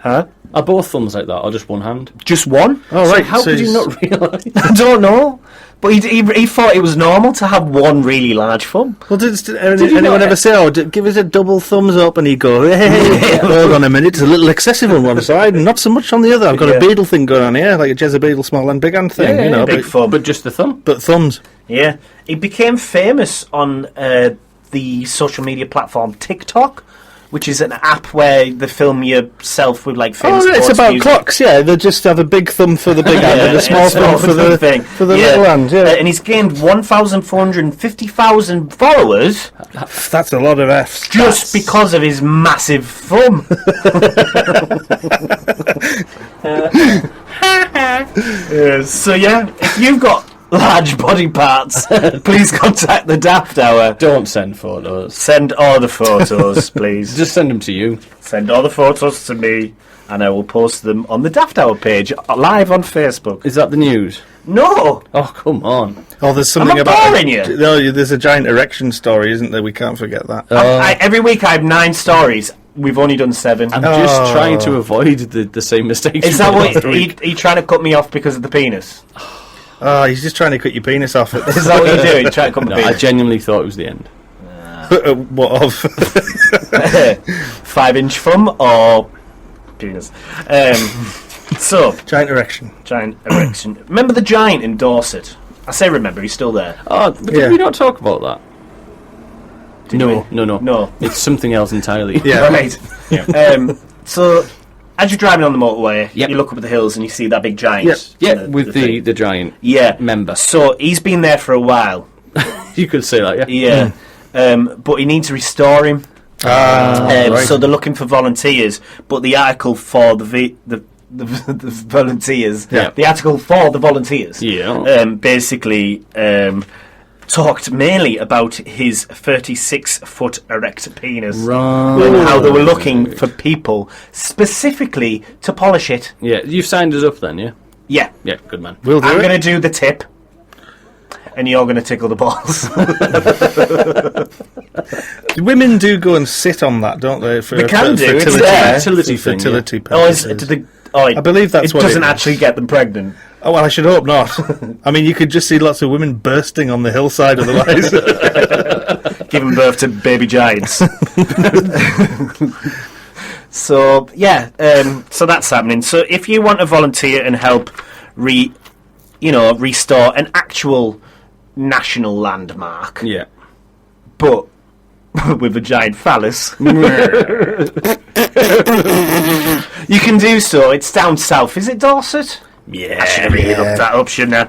Huh? Are both thumbs like that, or just one hand? Just one? Oh, So right. how so could you he's- not realise? I don't know. But he thought it was normal to have one really large thumb. Well, did you anyone not- ever say, give us a double thumbs up? And he'd go, hey, hold on a minute, it's a little excessive on one side and not so much on the other. I've got Yeah. a beetle thing going on here, like a Jezebel small and big hand thing, Yeah, you know. big but, thumb. But just the thumb. but thumbs. Yeah. He became famous on the social media platform TikTok, which is an app where they film yourself with like famous Oh, it's sports about music. clocks, yeah. They just have a big thumb for the big hand and a small it's thumb not for the thing. little hand, yeah. And he's gained 1,450,000 followers That's a lot of Fs. just because of his massive thumb. So yeah, if you've got large body parts, please contact the Daft Hour. Don't send photos. Send all the photos, please. Just send them to you. Send all the photos to me, and I will post them on the Daft Hour page, live on Facebook. Is that the news? No! Oh, come on. Oh, there's something I'm not about... boring you. No, there's a giant erection story, isn't there? We can't forget that. Every week I have 9 stories. We've only done 7. I'm just trying to avoid the same mistakes. Is you that made what last week. you trying to cut me off because of the penis? Oh, he's just trying to cut your penis off. Is that what you're doing? Trying to cut my No, I penis? genuinely thought it was the end. What of? 5-inch thumb or penis? So, Giant erection. giant erection. Remember the giant in Dorset? I say remember, he's still there. Oh, but Yeah. did we not talk about that? Did No. No. It's something else entirely. Yeah. Right. So, as you're driving on the motorway, Yep. you look up at the hills and you see that big giant. Yep. Yeah, with thing. the giant Yeah. member. So, he's been there for a while. You could say that, yeah. Yeah. But he needs to restore him. Right. So they're looking for volunteers, but the article for the volunteers, Yeah. the article for the volunteers, Yeah. basically talked mainly about his 36-foot erect penis. Right. And how they were looking for people specifically to polish it. Yeah, you've signed us up then, yeah? Yeah. Yeah, good man. We'll do I'm it. going to do the tip. And you're going to tickle the balls. Women do go and sit on that, don't they? They can do, it's there. Fertility thing, fertility Oh, purposes. I believe that's what it doesn't is. actually get them pregnant. Oh, well, I should hope not. I mean, you could just see lots of women bursting on the hillside otherwise. Giving birth to baby giants. So, yeah, so that's happening. So if you want to volunteer and help restore an actual national landmark, Yeah. but with a giant phallus, you can do so. It's down south. Is it Dorset? Yeah. I should have really looked that up, shouldn't I?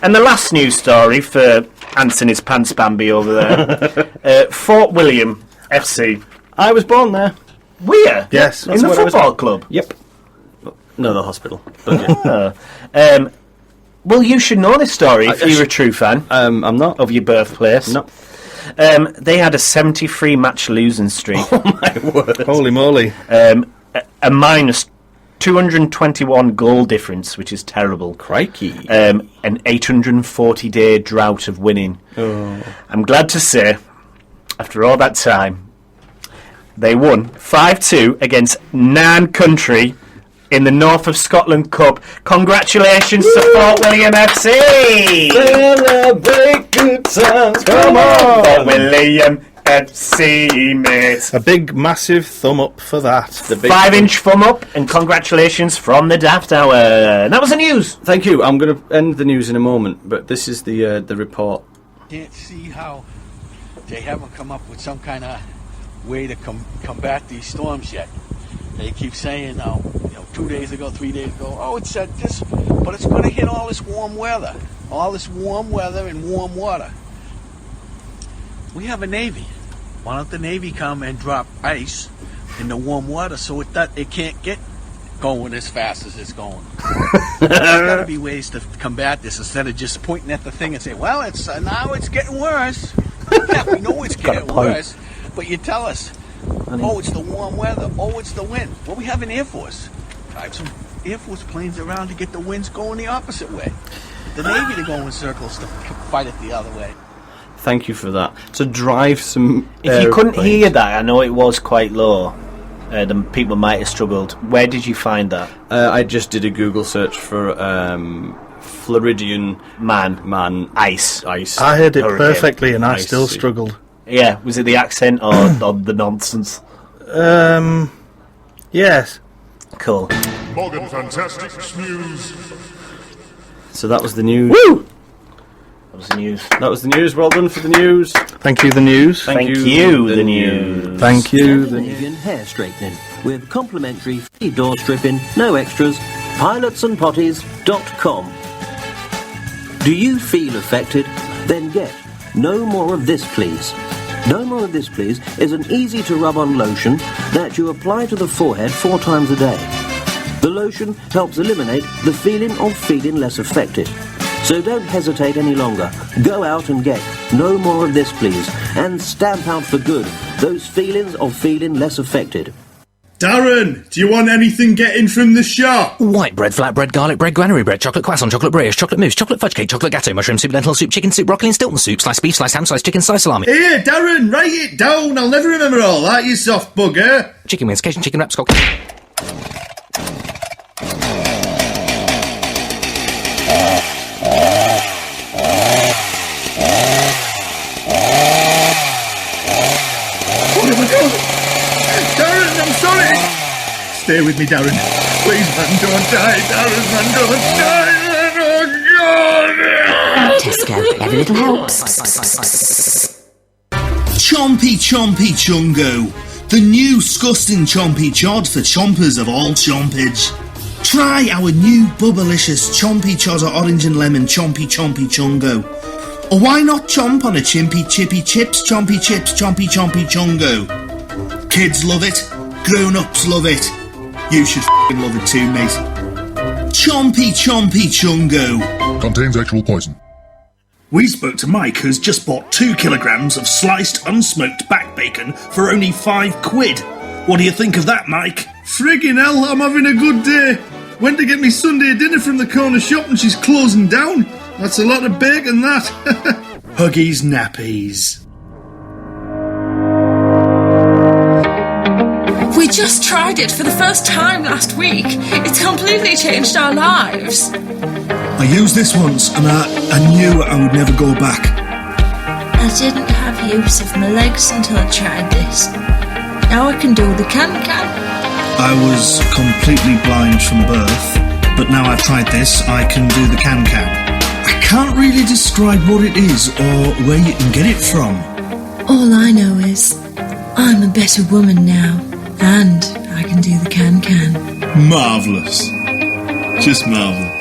And the last news story for Anthony's pants Bambi over there. Fort William FC. I was born there. Where? Yes. In the what I was- football club? Yep. No, the hospital. But yeah. Well, you should know this story if I you're a true fan I'm not. of your birthplace. No. They had a 73-match losing streak. My word. Holy moly. A minus 221 goal difference, which is terrible. Crikey. An 840-day drought of winning. Oh. I'm glad to say, after all that time, they won 5-2 against Nan Country in the North of Scotland Cup. Congratulations to Fort William FC! Celebrate good times. Come on. Fort William FC, mate. A big, massive thumb up for that. The big 5-inch thumb up, and congratulations from the Daft Hour. And that was the news. Thank you. I'm going to end the news in a moment, but this is the report. Can't see how they haven't come up with some kind of way to combat these storms yet. They keep saying now, 2 days ago, 3 days ago, oh, it said this, but it's going to hit all this warm weather and warm water. We have a Navy. Why don't the Navy come and drop ice in the warm water so it can't get going as fast as it's going? There's got to be ways to combat this instead of just pointing at the thing and say, well, it's now it's getting worse. Yeah, we know it's getting worse, but you tell us, oh, it's the warm weather, oh, it's the wind. Well, we have an Air Force. Drive some Air Force planes around to get the winds going the opposite way. The Navy to go in circles to fight it the other way. Thank you for that. To drive some. If you couldn't hear that, I know it was quite low. The people might have struggled. Where did you find that? I just did a Google search for Floridian man ice. I heard it Hurricane. perfectly and I Ice still sea. struggled. Yeah, was it the accent or the nonsense? Yes. Cool. Morgan Fantastic News. So that was the news. Woo! That was the news. That was the news. Well done for the news. Thank you, the news. Thank you, the news. Thank you, the Scandinavian hair straightening with complimentary free door stripping, no extras. Pilotsandpotties.com. Do you feel affected? Then get No More of This Please. No More of This Please is an easy to rub on lotion that you apply to the forehead 4 times a day. The lotion helps eliminate the feeling of feeling less affected. So don't hesitate any longer. Go out and get No More of This Please and stamp out for good those feelings of feeling less affected. Darren, do you want anything getting from the shop? White bread, flatbread, garlic bread, granary bread, chocolate croissant, chocolate brioche, chocolate mousse, chocolate fudge cake, chocolate gâteau, mushroom soup, lentil soup, chicken soup, broccoli and Stilton soup, sliced beef, sliced ham, sliced chicken, sliced salami. Here, Darren, write it down. I'll never remember all that, you soft bugger. Chicken wings, Cajun chicken wraps, Darren, I'm sorry. Stay with me, Darren. Please, man, don't die. Darren, man, don't die. Oh, God. Tesco, every little helps. Chompy Chompy Chungo, the new Scustin' Chompy Chod for chompers of all chompage. Try our new bubblicious Chompy Chodder Orange and Lemon Chompy Chompy Chungo. Or why not chomp on a Chimpy Chippy Chips Chompy Chips Chompy Chompy Chungo? Kids love it, grown-ups love it. You should f***ing love it too, mate. Chompy Chompy Chungo. Contains actual poison. We spoke to Mike, who's just bought 2 kilograms of sliced unsmoked back bacon for only £5. What do you think of that, Mike? Friggin' hell, I'm having a good day. Went to get me Sunday dinner from the corner shop and she's closing down. That's a lot of bacon, that. Huggies nappies. We just tried it for the first time last week. It's completely changed our lives. I used this once and I knew I would never go back. I didn't have use of my legs until I tried this. Now I can do the can-can. I was completely blind from birth, but now I've tried this, I can do the can-can. I can't really describe what it is or where you can get it from. All I know is I'm a better woman now, and I can do the can-can. Marvellous. Just marvellous.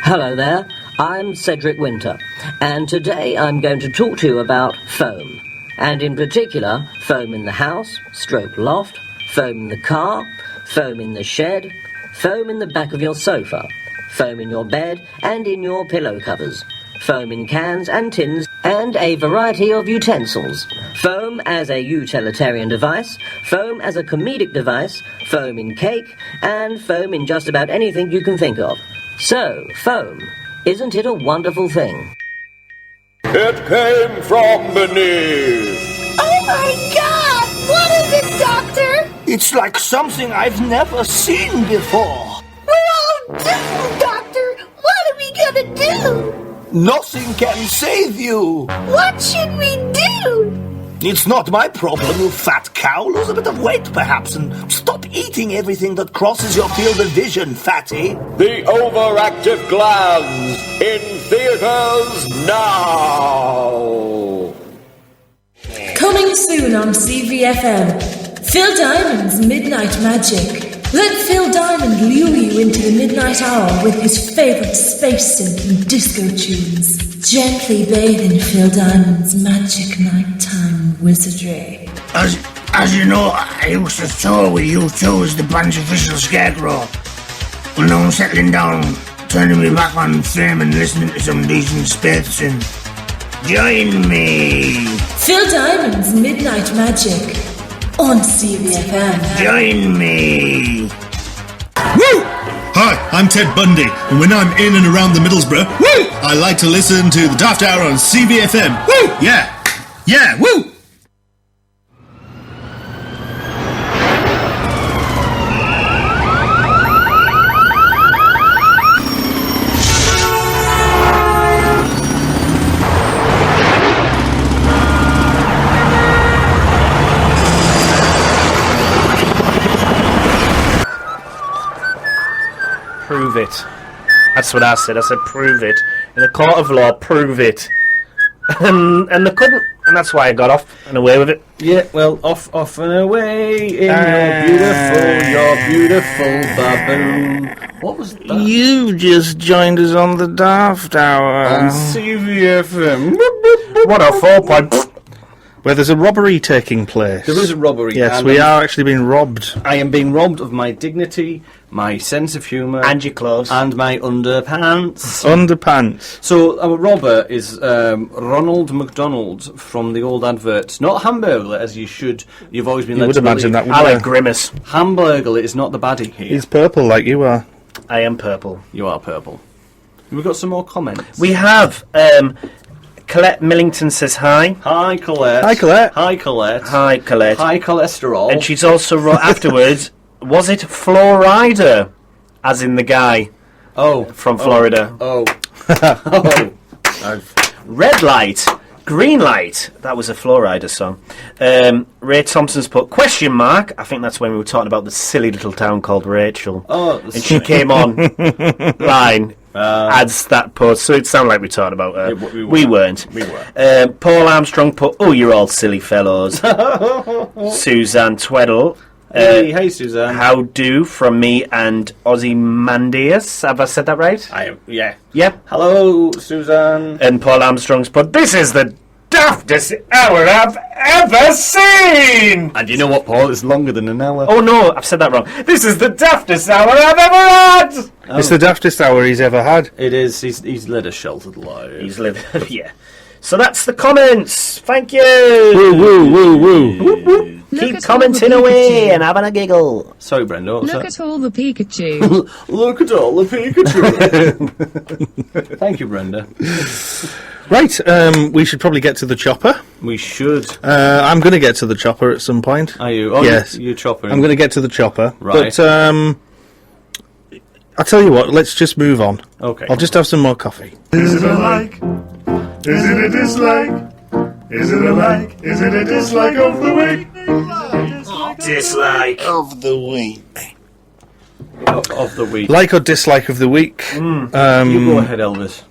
Hello there, I'm Cedric Winter, and today I'm going to talk to you about foam, and in particular, foam in the house, stroke loft, foam in the car, foam in the shed, foam in the back of your sofa, foam in your bed and in your pillow covers, foam in cans and tins, and a variety of utensils, foam as a utilitarian device, foam as a comedic device, foam in cake, and foam in just about anything you can think of. So, foam, isn't it a wonderful thing? It came from beneath. Oh my God! What is it, Doctor? It's like something I've never seen before. We're all doomed, Doctor! What are we gonna do? Nothing can save you. What should we do? It's not my problem, you fat cow. Lose a bit of weight, perhaps, and stop eating everything that crosses your field of vision, fatty. The overactive glands in theaters now. Coming soon on CVFM, Phil Diamond's Midnight Magic. Let Phil Diamond lure you into the midnight hour with his favourite space synth and disco tunes. Gently bathe in Phil Diamond's magic nighttime wizardry. As you know, I used to tour with U2 as the band's official scarecrow. Well, now I'm settling down, turning me back on fame and listening to some decent space synth. Join me! Phil Diamond's Midnight Magic on CVFM. Join me! Woo! Hi, I'm Ted Bundy, and when I'm in and around the Middlesbrough, woo! I like to listen to the Daft Hour on CVFM. Woo! Yeah! Yeah! Woo! Prove it. That's what I said. I said prove it. In a court of law, prove it. And they couldn't. And that's why I got off and away with it. Yeah, well, off and away in your beautiful baboon. What was that? You just joined us on the Daft Hour. On CVFM. What a 4-point... Where there's a robbery taking place. There is a robbery. Yes, we are actually being robbed. I am being robbed of my dignity, my sense of humour, and your clothes, and my underpants. Underpants. So our robber is Ronald McDonald from the old adverts. Not Hamburglar, as you've always been led to believe. That, I like Grimace. Hamburglar is not the baddie here. He's purple like you are. I am purple. You are purple. We've got some more comments. We have. Colette Millington says hi. Hi, Colette. Hi, Colette. Hi, Colette. Hi, Colette. Hi, cholesterol. And she's also wrote afterwards, was it Florida? As in the guy. Oh. From Florida. Oh. Red light. Green light. That was a Florida song. Ray Thompson's put, question mark. I think that's when we were talking about the silly little town called Rachel. Oh. And she came on line. Adds that post, so it sounded like we talked about her. Yeah, we weren't. We were. Paul Armstrong put, oh, you're all silly fellows. Suzanne Tweddle. Hey, Suzanne. How do from me and Ozymandias. Have I said that right? I am, yeah. Yep. Hello, Suzanne. And Paul Armstrong's put, this is the daftest hour I've ever seen! And you know what, Paul? It's longer than an hour. Oh no, I've said that wrong. This is the daftest hour I've ever had! It's the daftest hour he's ever had. It is. He's led a sheltered life. He's lived, yeah. So that's the comments. Thank you! Woo, woo, woo, woo. Whoop, whoop. Keep commenting away and having a giggle. Sorry, Brenda. What was Look that? at all the Pikachu. Look at all the Pikachu. Thank you, Brenda. Right, we should probably get to the chopper. We should. I'm going to get to the chopper at some point. Are you? Oh, yes. You're chopping. I'm going to get to the chopper. Right. But I'll tell you what, let's just move on. Okay. I'll just have some more coffee. Is it a like? Is it a dislike? Is it a like? Is it a dislike of the week? Dislike of the week. Of the week. Like or dislike of the week? You go ahead, Elvis.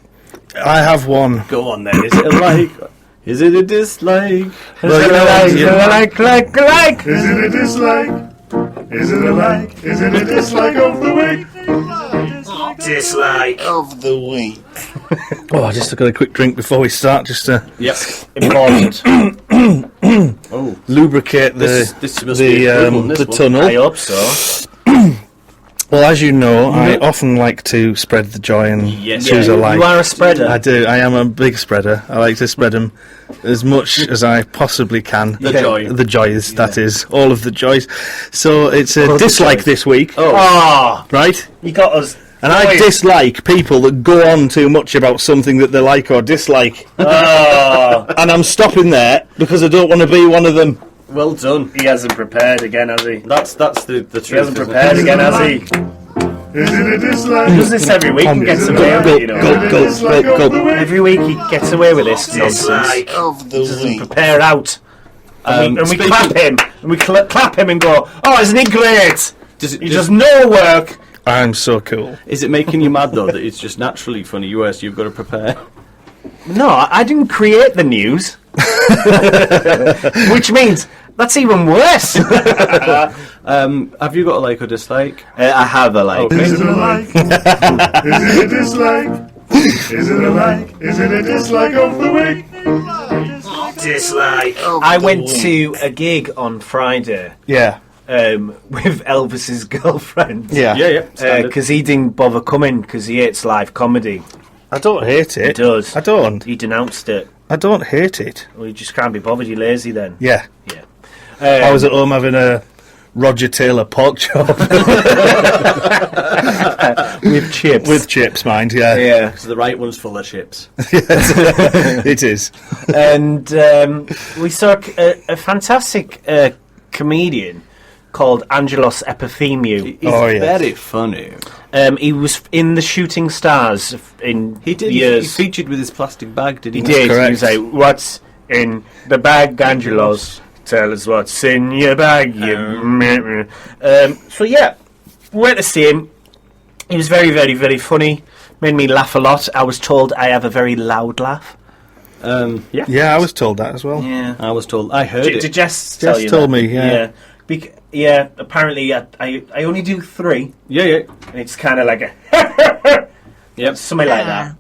I have one. Go on then. Is it a like? Is it a dislike? Well, you know, Like. Is it a dislike? Is it a like? Is it a dislike of the week? Dislike of the week. Oh, I just got a quick drink before we start, just to Yep. Important. Oh. lubricate This must be a good one, this the one. tunnel. I hope so. Well, as you know, I often like to spread the joy and choose a like. You are a spreader. I do. I am a big spreader. I like to spread them as much as I possibly can. The joy. The joys, that is. All of the joys. So it's a dislike this week. Oh, Right? you got us. And I dislike people that go on too much about something that they like or dislike. Oh, And I'm stopping there because I don't want to be one of them. Well done. he hasn't prepared again, has he? That's the truth. He hasn't isn't it? prepared again, has he? Is it a dislike? He does this every week and gets away with it, you know. Go. Every week he gets away with this nonsense. Dislike of the Doesn't week. prepare out. And we speaking- clap him. And we clap him and go, oh, isn't he great? He does no work. I'm so cool. Is it making you mad though that it's just naturally funny? Whereas you've got to prepare. No, I didn't create the news. Which means that's even worse. Have you got a like or dislike? I have a like. Is it a like? Is it a dislike? Is it a like? Is it a dislike of the week? Dislike of I the went week. to a gig on Friday Yeah. with Elvis's girlfriend. Yeah. Standard. Because he didn't bother coming because he hates live comedy. I don't hate He it. does. I don't. He denounced it. I don't hate it. Well, you just can't be bothered. You're lazy then. Yeah. Yeah. I was at home having a Roger Taylor pork chop. with chips. With chips, mind, yeah. Yeah. So the right one's full of chips. It is. And we saw a fantastic comedian called Angelos Epithemiou. He's very funny. He was in the Shooting Stars in He did. years. He featured with his plastic bag, did he? He did. correct. He was like, "What's in the bag, Angelos? Tell us what's in your bag." So yeah, we went to see him. He was very, very, very funny. Made me laugh a lot. I was told I have a very loud laugh. Yeah. Yeah, I was told that as well. Yeah. I was told. I heard it. Did Jess tell Jess you told that? me, yeah. Yeah. Apparently, I only do 3, Yeah. and it's kind of like a Yep. something like that.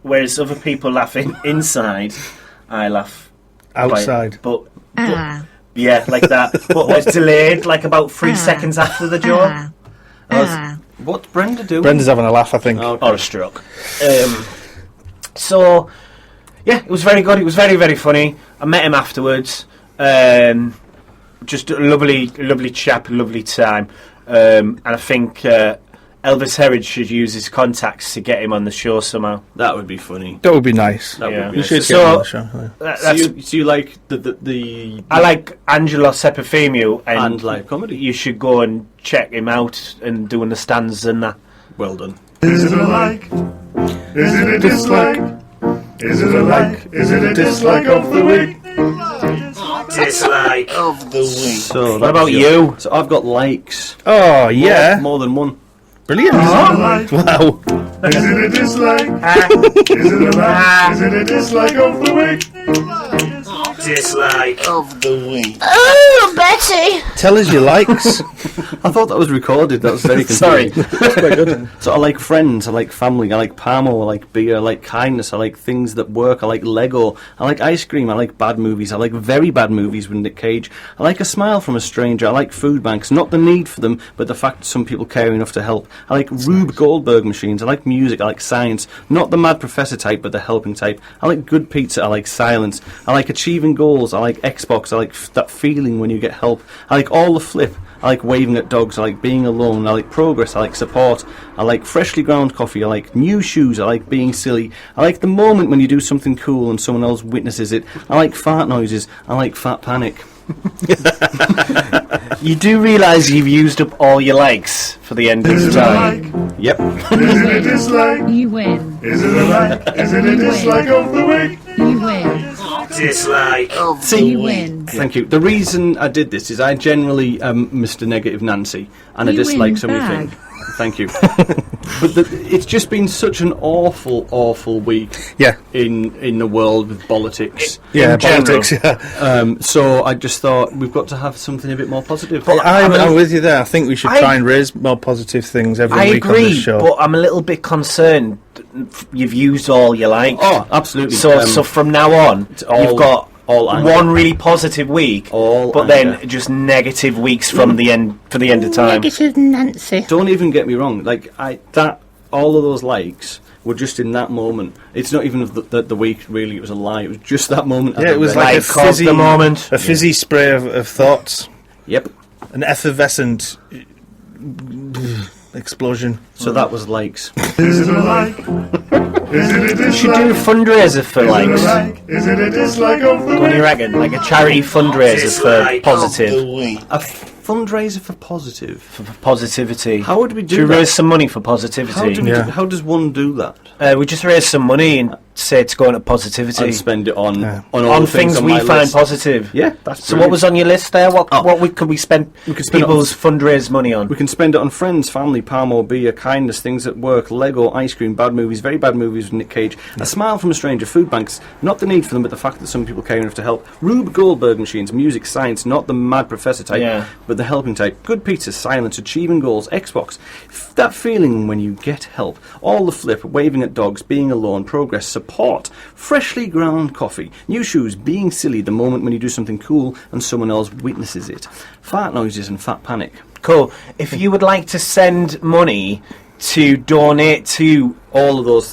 Whereas other people laughing inside, I laugh Outside. But yeah, like that. But it's delayed, like about 3 seconds after the joke. What's Brenda doing? Brenda's having a laugh, I think. Or a stroke. So, yeah, it was very good. It was very, very funny. I met him afterwards. Just a lovely chap, lovely time. And I think Elvis Herridge should use his contacts to get him on the show somehow. That would be funny. That would be nice. That would be You nice. should get So- him on the show. Yeah. So you like the I like Angelos Epithemiou, and live comedy. You should go and check him out and doing the stands and that. Well done. Is it a like? Is it a dislike? Is it a like? Is it a dislike of the week? Dislike of the week. So What about you? So I've got likes. Oh, yeah. More than one. Brilliant. Is it a like? Wow. Is it a dislike? Is it a like? Is it a dislike of the week? Dislike of the week. Oh, Betty! Tell us your likes. I thought that was recorded. That was very Sorry. confusing. That's quite good. So I like friends, I like family, I like Parmo, I like beer, I like kindness, I like things that work, I like Lego, I like ice cream, I like bad movies, I like very bad movies with Nick Cage, I like a smile from a stranger, I like food banks, not the need for them, but the fact that some people care enough to help. I like Rube Goldberg machines, I like music, I like science, not the mad professor type, but the helping type. I like good pizza, I like silence, I like achieving goals, I like Xbox, I like that feeling when you get help, I like all the flip, I like waving at dogs, I like being alone, I like progress, I like support, I like freshly ground coffee, I like new shoes, I like being silly, I like the moment when you do something cool and someone else witnesses it, I like fart noises, I like fat panic. You do realise you've used up all your likes for the end of the time? Yep. Is it a dislike? You win. Is it a like? Is it a dislike of the week? You win. Dislike. You win. Thank you. The reason I did this is I generally am Mr. Negative Nancy, and I You dislike win so many bag. things. Thank you. But it's just been such an awful week. Yeah. In the world with politics. Yeah, in general. politics. Yeah. So I just thought we've got to have something a bit more positive. I'm with you there. I think we should try and raise more positive things every week on this show. But I'm a little bit concerned. You've used all your likes. Oh, absolutely. So from now on, you've got one really positive week, but then just negative weeks from the end for the end of time. Negative Nancy. Don't even get me wrong. Like all of those likes were just in that moment. It's not even the week. Really, it was a lie. It was just that moment. Yeah, it was like a fizzy moment, a fizzy spray of thoughts. Yep, an effervescent explosion. So that was likes. Is it a like? Is it a dislike? You should do a fundraiser for likes. Is it a dislike of the week? What do you reckon? Like a charity fundraiser for positive. A fundraiser for positive. For positivity. How would we do Should we that? raise some money for positivity? How does one do that? We just raise some money and say it's going to positivity. And spend it on all the things on we my find list. positive. Yeah, that's so. What was on your list there? What could we spend? We could spend people's fundraise money on. We can spend it on friends, family, Parmo, beer, kindness, things at work, Lego, ice cream, bad movies, very bad movies with Nick Cage, a smile from a stranger, food banks, not the need for them, but the fact that some people care enough to help, Rube Goldberg machines, music, science, not the mad professor type, but the helping type, good pizza, silence, achieving goals, Xbox, that feeling when you get help, all the flip, waving at dogs, being alone, progress, support, freshly ground coffee, new shoes, being silly, the moment when you do something cool and someone else witnesses it, fart noises and fat panic. Cool. If you would like to send money to donate to all of those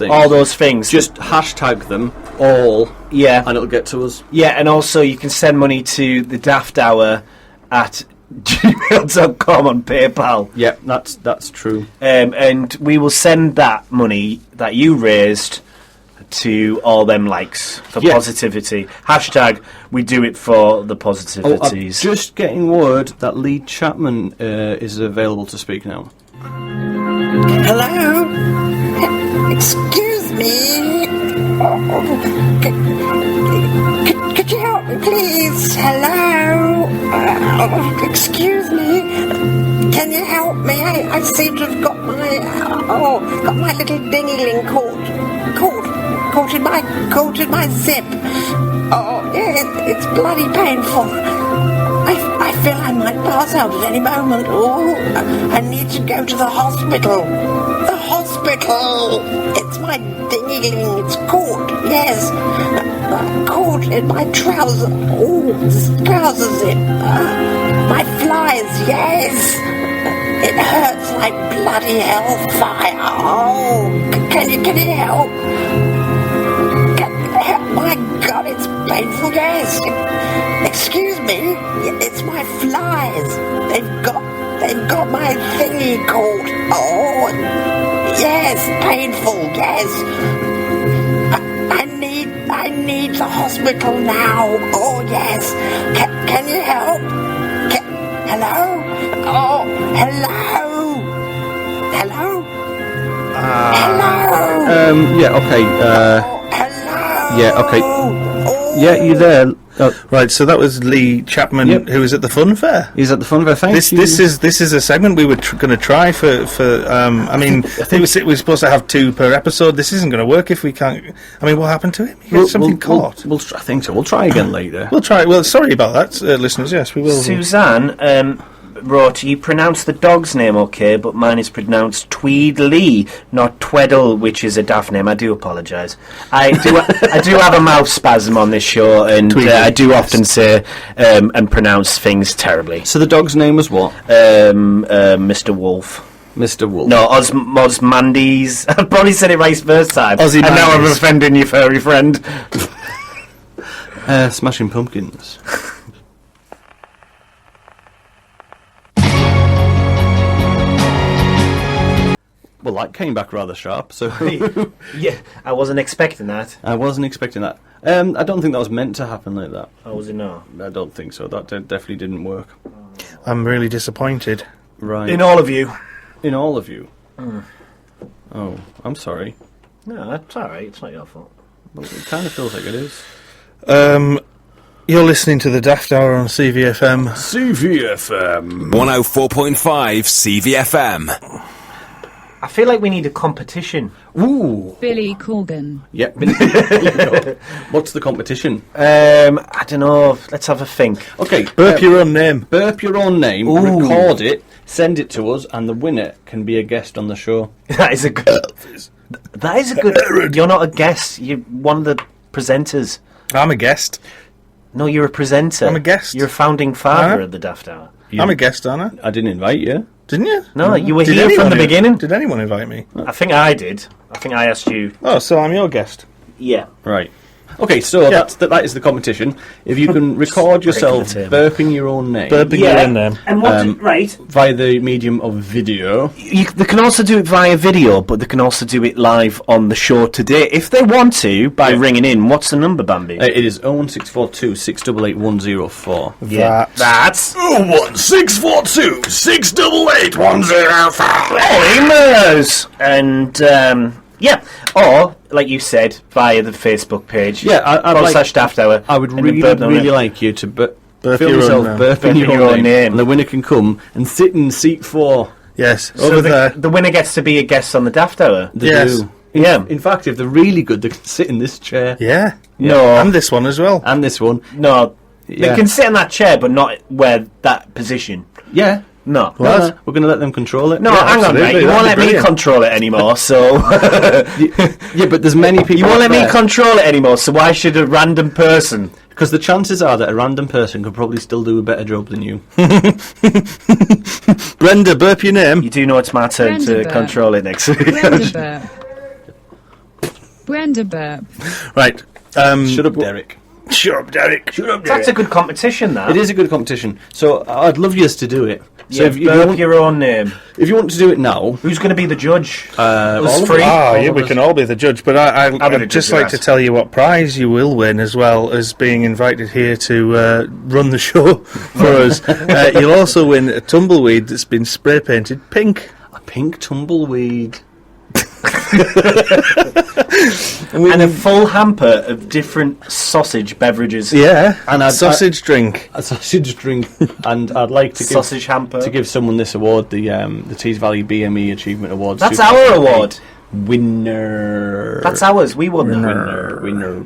things, just hashtag them all, and it'll get to us. Yeah, and also you can send money to the Daft Hour at gmail.com on PayPal. Yeah, that's true. And we will send that money that you raised to all them likes for positivity. Hashtag we do it for the positivities. I'm just getting word that Lee Chapman is available to speak now. Hello? Excuse me? Could you help me, please? Hello? Excuse me? Can you help me? I seem to have got my little dinghy-ling caught in my zip. Oh, yeah, it's bloody painful. I feel I might pass out at any moment. Oh, I need to go to the hospital. The hospital! It's my dinghy-ling. It's caught, yes. Caught in my trouser. Oh, trouser zip. My flies, yes. It hurts like bloody hellfire. Oh, can you help? My God, it's painful, yes. Excuse me, it's my flies. They've got my thingy caught. Oh, yes, painful, yes. I need the hospital now. Oh, yes. Can you help? Hello? Oh, hello? Hello? Hello? Yeah, okay. Yeah, okay. Yeah, you there? Right, so that was Lee Chapman, who was at the fun fair. He's at the fun fair. Thank you. This is a segment we were going to try for. I mean, we were supposed to have 2 per episode. This isn't going to work if we can't. I mean, what happened to him? He got something caught. I think so. We'll try again later. We'll try. Well, sorry about that, listeners. Yes, we will. Suzanne wrote, you pronounce the dog's name okay, but mine is pronounced Tweedlee, not Tweddle, which is a daft name. I do apologise. I do have a mouth spasm on this show, and I do often say and pronounce things terribly. So the dog's name was what? Mr. Wolf. Mr. Wolf. No, Osmandies. I probably said it right first time. And now I'm offending you, furry friend. Smashing Pumpkins. Well, that came back rather sharp, so... Yeah, I wasn't expecting that. I wasn't expecting that. I don't think that was meant to happen like that. Oh, was it not? I don't think so. That definitely didn't work. I'm really disappointed. Right. In all of you. In all of you? Oh, I'm sorry. No, that's alright. It's not your fault. Well, it kind of feels like it is. You're listening to the Daft Hour on CVFM. CVFM 104.5 CVFM. I feel like we need a competition. Ooh. Billy Corgan. Yep. What's the competition? I don't know. Let's have a think. Okay. Burp your own name. Burp your own name. Ooh. Record it. Send it to us, and the winner can be a guest on the show. That is a good. That is a good. You're not a guest. You're one of the presenters. I'm a guest. No, you're a presenter. I'm a guest. You're a founding father of the Daft Hour. I'm a guest, aren't I? I didn't invite you. Didn't you? No, you were here from the beginning. Did anyone invite me? I think I did. I think I asked you. Oh, so I'm your guest. Yeah. Right. Okay, so that is the competition. If you can record yourself burping your own name. Burping your own name. And what, right. Via the medium of video. They can also do it via video, but they can also do it live on the show today. If they want to, by ringing in, what's the number, Bambi? It is 01642 688 104. Yeah. That's 01642 688 104. Emailers! And, yeah. Or, like you said, via the Facebook page. Yeah, I'd /Daft Hour. I would really like you to burp film yourself burping your own name. And the winner can come and sit in seat 4. Yes, so over there. The winner gets to be a guest on the Daft Hour. They do. Yeah. In fact, if they're really good, they can sit in this chair. Yeah. No. And this one as well. And this one. No. They can sit in that chair, but not where that position. Yeah. No. What? We're going to let them control it? No, hang on, mate. You won't let me control it anymore, so... Yeah, but there's many people... You won't let me control it anymore, so why should a random person... Because the chances are that a random person could probably still do a better job than you. Brenda, burp your name. You do know it's my turn to control it next week. Brenda burp. Right. Shut up, Derek. Shut up, Derek. Shut up, Derek. That's a good competition, that. It is a good competition. So I'd love you to do it. So if you burp your own name. If you want to do it now... Who's going to be the judge? Us three? We can all be the judge, but I'd just like to tell you what prize you will win, as well as being invited here to run the show for us. You'll also win a tumbleweed that's been spray painted pink. A pink tumbleweed. And a full hamper of different sausage beverages. Yeah, and a sausage drink. A sausage drink. And I'd like to sausage hamper. To give someone this award, the Tees Valley BME Achievement Award. That's our award. Winner. That's ours. We won that. Winner.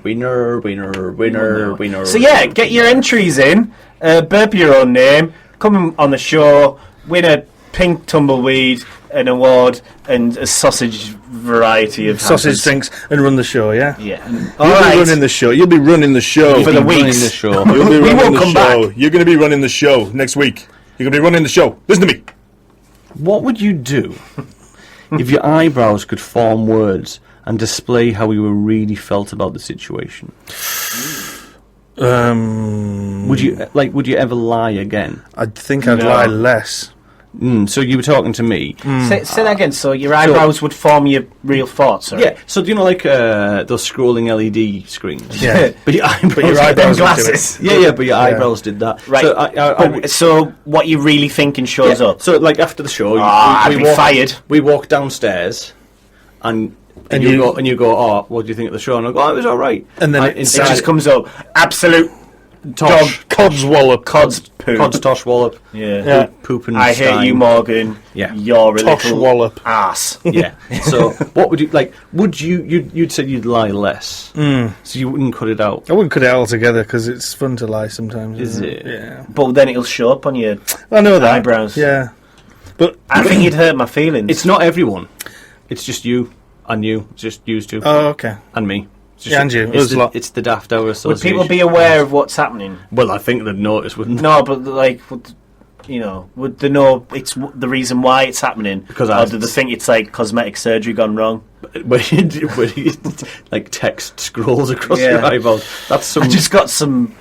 So yeah, get your entries in. Burp your own name. Come on the show. Win a pink tumbleweed, an award, and a sausage variety of sausage drinks, and run the show. Yeah. Yeah. You'll be running the show. You'll be running the show for the weeks. You'll be running the show. You're going to be running the show next week. You're going to be running the show. Listen to me. What would you do if your eyebrows could form words and display how you really felt about the situation? Would you ever lie again? I think I'd lie less. So you were talking to me. Say that again. So your eyebrows would form your real thoughts, right? Yeah. So do you know those scrolling LED screens? Yeah. But your eyebrows glasses. Yeah, but your eyebrows did that. Right. So what you really thinking shows up. So like after the show, I'd be fired. We walk downstairs, and And you go, oh, what do you think of the show? And I go, oh, it was all right. And then it just comes up, absolute tosh, cod's wallop, cod's poop, cod's tosh wallop. Yeah. Poop and I hate you, Morgan. Yeah, you're a tosh little wallop ass. Yeah. So what would you like? Would you'd say you'd lie less? So you wouldn't cut it out. I wouldn't cut it out altogether because it's fun to lie sometimes. Is it? Yeah. But then it'll show up on your I know that. eyebrows. Yeah. But I think you'd hurt my feelings. It's not everyone. It's just you and you. It's just you two. Oh, okay. And me. Yeah, and you. It's the Daft Hour Association. Would people be aware of what's happening? Well, I think they'd notice, wouldn't they? No, but like, would they know it's the reason why it's happening? Because or do they think it's like cosmetic surgery gone wrong? Where you like text scrolls across your eyeballs. That's some. I just got some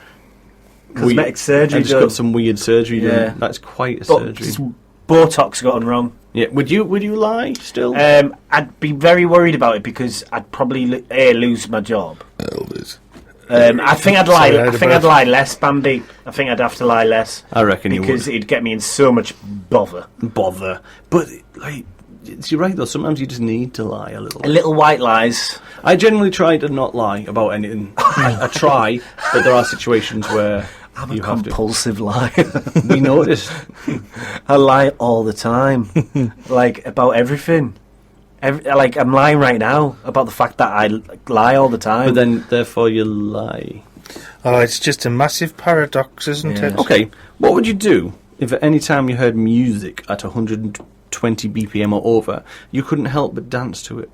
cosmetic surgery. I just got some weird surgery done. That's quite a surgery. Botox gone wrong. Yeah. Would you lie still? I'd be very worried about it because I'd probably lose my job. Elvis. I think I'd lie. I think I'd lie less, Bambi. I think I'd have to lie less. I reckon you would, because it'd get me in so much bother. But like, you're right though. Sometimes you just need to lie a little. A little white lies. I generally try to not lie about anything. I try, but there are situations where. I'm a compulsive liar. We noticed. I lie all the time, like about everything. Like I'm lying right now about the fact that I lie all the time. But then, therefore, you lie. Oh, it's just a massive paradox, isn't it? Okay, what would you do if at any time you heard music at 120 BPM or over, you couldn't help but dance to it?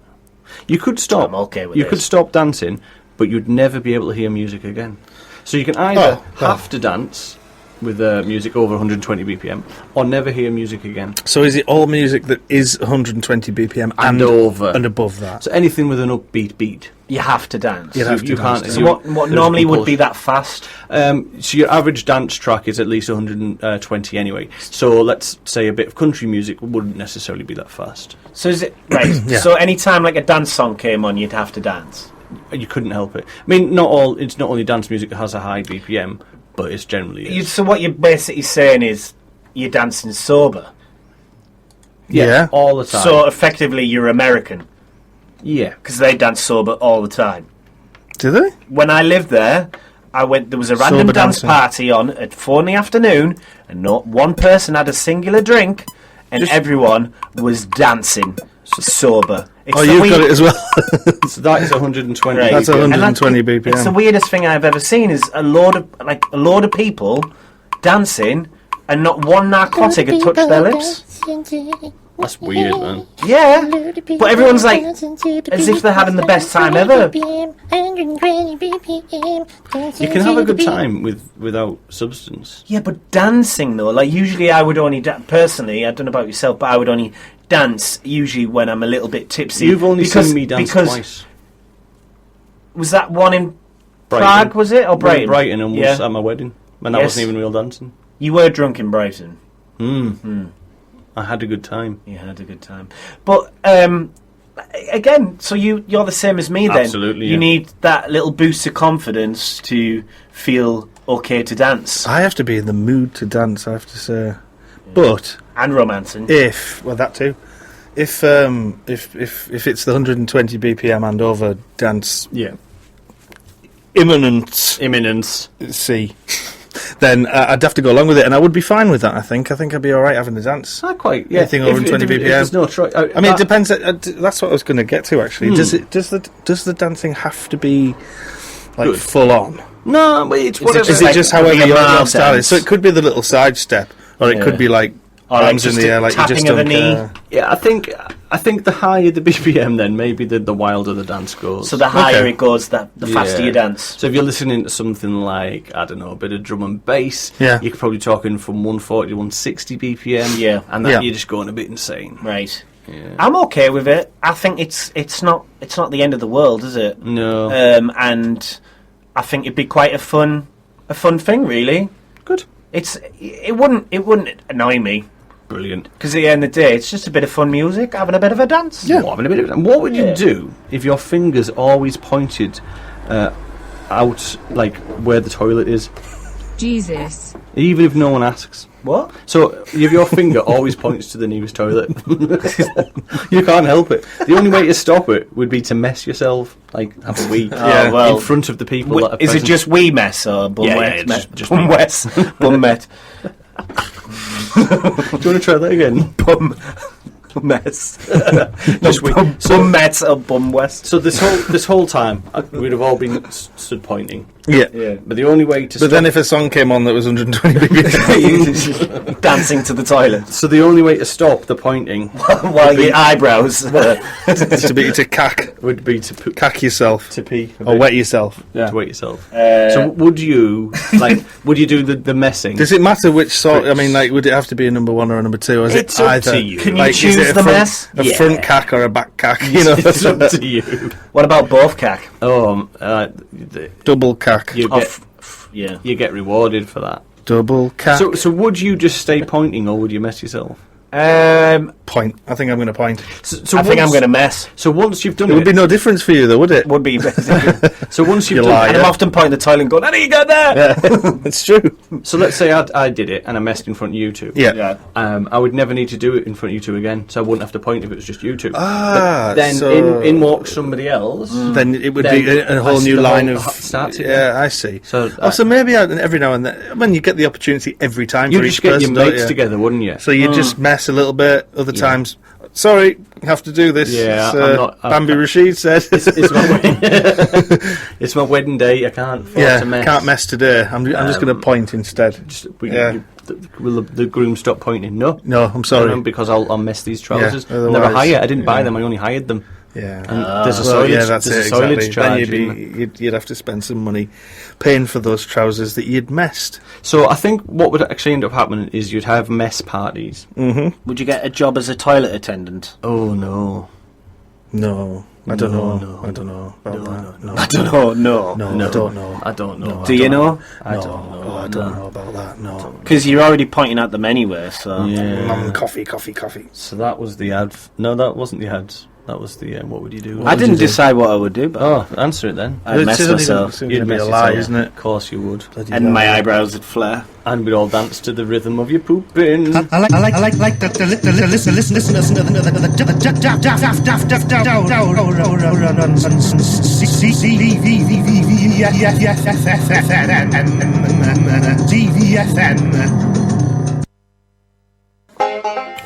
You could stop. I'm okay with You this. could stop dancing, but you'd never be able to hear music again. So you can either have to dance with music over 120 BPM or never hear music again. So is it all music that is 120 BPM and over and above that? So anything with an upbeat beat. You have to dance. You have to dance. So what normally would be that fast? So your average dance track is at least 120 anyway. So let's say a bit of country music wouldn't necessarily be that fast. So is it right? Yeah. So any time like a dance song came on, you'd have to dance. You couldn't help it. I mean, it's not only dance music that has a high BPM, but it's generally is. So what you're basically saying is you're dancing sober. Yeah, all the time. So effectively, you're American. Yeah, because they dance sober all the time. Do they? When I lived there, there was a random Sober dance dancing. party on at 4 in the afternoon, and not one person had a singular drink, and everyone was dancing sober. You've got it as well. So that is 120. Right. That's 120 BPM. It's the weirdest thing I've ever seen. Is a load of people dancing, and not one narcotic had touched their lips. That's weird, man. Yeah, but everyone's like as if they're having the best time ever. You can have a good time without substance. Yeah, but dancing though, like usually I would only personally, I don't know about yourself, but I would only dance usually when I'm a little bit tipsy. You've only seen me dance twice. Was that one in Brighton. Prague? Was it or Brighton? Brighton, and was at my wedding, and that Yes. wasn't even real dancing. You were drunk in Brighton. I had a good time. You had a good time, but again, so you're the same as me then. Absolutely, You yeah. need that little boost of confidence to feel okay to dance. I have to be in the mood to dance, I have to say. But and romancing. That too. If it's the 120 BPM and over dance, imminence, C, then I'd have to go along with it, and I would be fine with that. I think I'd be all right having the dance. Anything over 120 BPM. There's no choice. I mean, it depends. That's what I was going to get to actually. Does the dancing have to be like full on? No, but it's whatever. Is it just however your style is? So it could be the little side step, or it could be like arms in the air, like you just don't care. Yeah, I think the higher the BPM, then maybe the wilder the dance goes. So the higher it goes, the faster you dance. So if you're listening to something like, I don't know, a bit of drum and bass, Yeah. you're probably talking from 140 to 160 BPM. Yeah. And that you're just going a bit insane. Right. Yeah. I'm okay with it. I think it's not the end of the world, is it? No. And I think it'd be quite a fun thing, really. Good. It wouldn't annoy me. Brilliant. Because at the end of the day, it's just a bit of fun music, having a bit of a dance. Yeah. Having a bit of a dance. What would you do if your fingers always pointed out, like, where the toilet is? Jesus. Even if no one asks. What? So your finger always points to the nearest toilet. You can't help it. The only way to stop it would be to mess yourself, like have a wee in front of the people. That are is present. it just wee mess or bum wet? Just bum wet. Bum met. Do you want to try that again? Bum mess. Just bum met or bum west. So this whole time we'd have all been stood pointing. Yeah. But the only way to But then if a song came on that was 120 BPM... dancing to the toilet. So the only way to stop the pointing while your eyebrows to cack would be to cack yourself, to pee or wet yourself. To wet yourself. So would you would you do the messing? Does it matter which sort? I mean, like, would it have to be a number 1 or a number 2? Or is It's it up either? to you. Can you like, choose is it the mess? A front cack or a back cack? You know, It's up to you. What about both cack? Double cack. You get rewarded for that. Double cack. So would you just stay pointing, or would you mess yourself? Point. I think I'm going to point. So I think I'm going to mess. So once you've done It would be no difference for you, though, would it? Would be. So once you've You done lie, it, And I'm often pointing the toilet and going, how do you go there? It's true. so let's say I did it and I messed in front of you two. Yeah. I would never need to do it in front of you two again, so I wouldn't have to point if it was just you two. Ah, But then so- in walks somebody else. Then it would Then be a whole I new still line hold- of... starts again. Yeah, I see. So So maybe every now and then, when you get the opportunity every time you for just each get person, your don't mates you? together, wouldn't you? So you just mess a little bit, other times... Sorry, have to do this. Yeah, It's, Bambi Rashid said. It's my wedding day. I can't afford Yeah, to mess. can't mess today. I'm just going to point instead. Will the groom stop pointing? No, I'm sorry. Because I'll mess these trousers. Yeah, Never otherwise- hire. I didn't buy yeah. them. I only hired them. Yeah, and there's a silage. that's there's it, a silage exactly. charge. Then you'd have to spend some money paying for those trousers that you'd messed. So I think what would actually end up happening is you'd have mess parties. Mm-hmm. Would you get a job as a toilet attendant? Oh no, no. I don't know. No. I don't know about that. No. I don't know. No. No, I don't know. I don't know. Do you know? I don't know. Oh, I don't know about that. No. Because you're already pointing at them anyway. So Coffee. So that was the ad. No, that wasn't the ads. That was the what would you do? I didn't decide what I would do, but answer it then. I'd mess myself. It's going to be a lie, isn't it? Of course you would. And my eyebrows would flare. And we'd all dance to the rhythm of your pooping. I like the listen to the CVFM.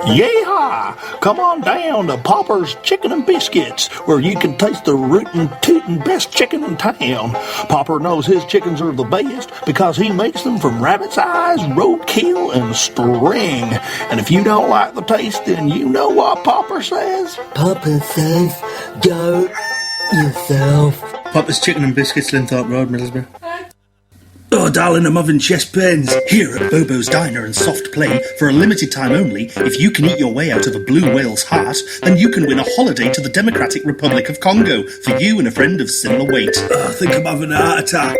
Yeehaw! Come on down to Popper's Chicken and Biscuits, where you can taste the rootin' tootin' best chicken in town. Popper knows his chickens are the best because he makes them from rabbit's eyes, roadkill, and string. And if you don't like the taste, then you know what Popper says. Papa says, go yourself. Popper's Chicken and Biscuits, Linthorpe Road, Middlesbrough. Oh, darling, I'm having chest pains. Here at Bobo's Diner and Soft Play, for a limited time only, if you can eat your way out of a blue whale's heart, then you can win a holiday to the Democratic Republic of Congo for you and a friend of similar weight. I think I'm having a heart attack.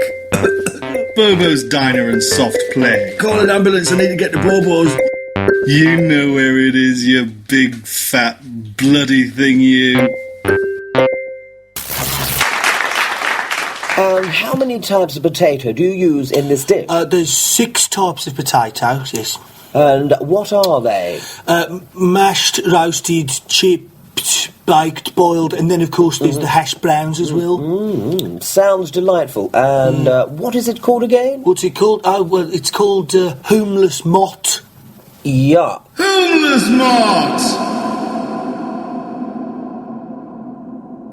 Bobo's Diner and Soft Play. Call an ambulance, I need to get to Bobo's. You know where it is, you big, fat, bloody thing, you. How many types of potato do you use in this dish? There's 6 types of potatoes, yes. And what are they? Mashed, roasted, chipped, baked, boiled, and then of course there's the hash browns as well. Sounds delightful. And what is it called again? What's it called? Oh, well, it's called homeless mott. Yeah. Homeless Mott!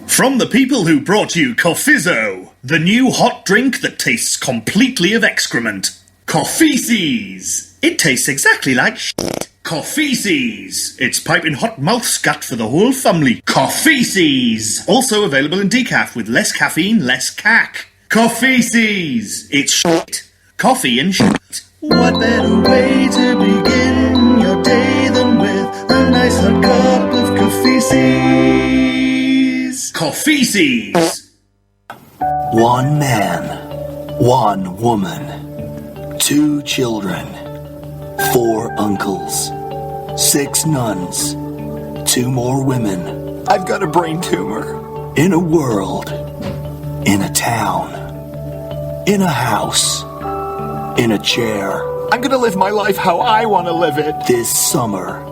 From the people who brought you Coffizzo, the new hot drink that tastes completely of excrement. Coffeeces! It tastes exactly like shit. Coffeeces! It's piping hot mouth scat for the whole family. Coffeeces! Also available in decaf with less caffeine, less cack. Coffeeces! It's shit. Coffee and shit. What better way to begin your day than with a nice hot cup of Coffeeces? Coffeeces! 1 man, 1 woman, 2 children, 4 uncles, 6 nuns, 2 more women. I've got a brain tumor. In a world, in a town, in a house, in a chair. I'm gonna live my life how I want to live it. This summer.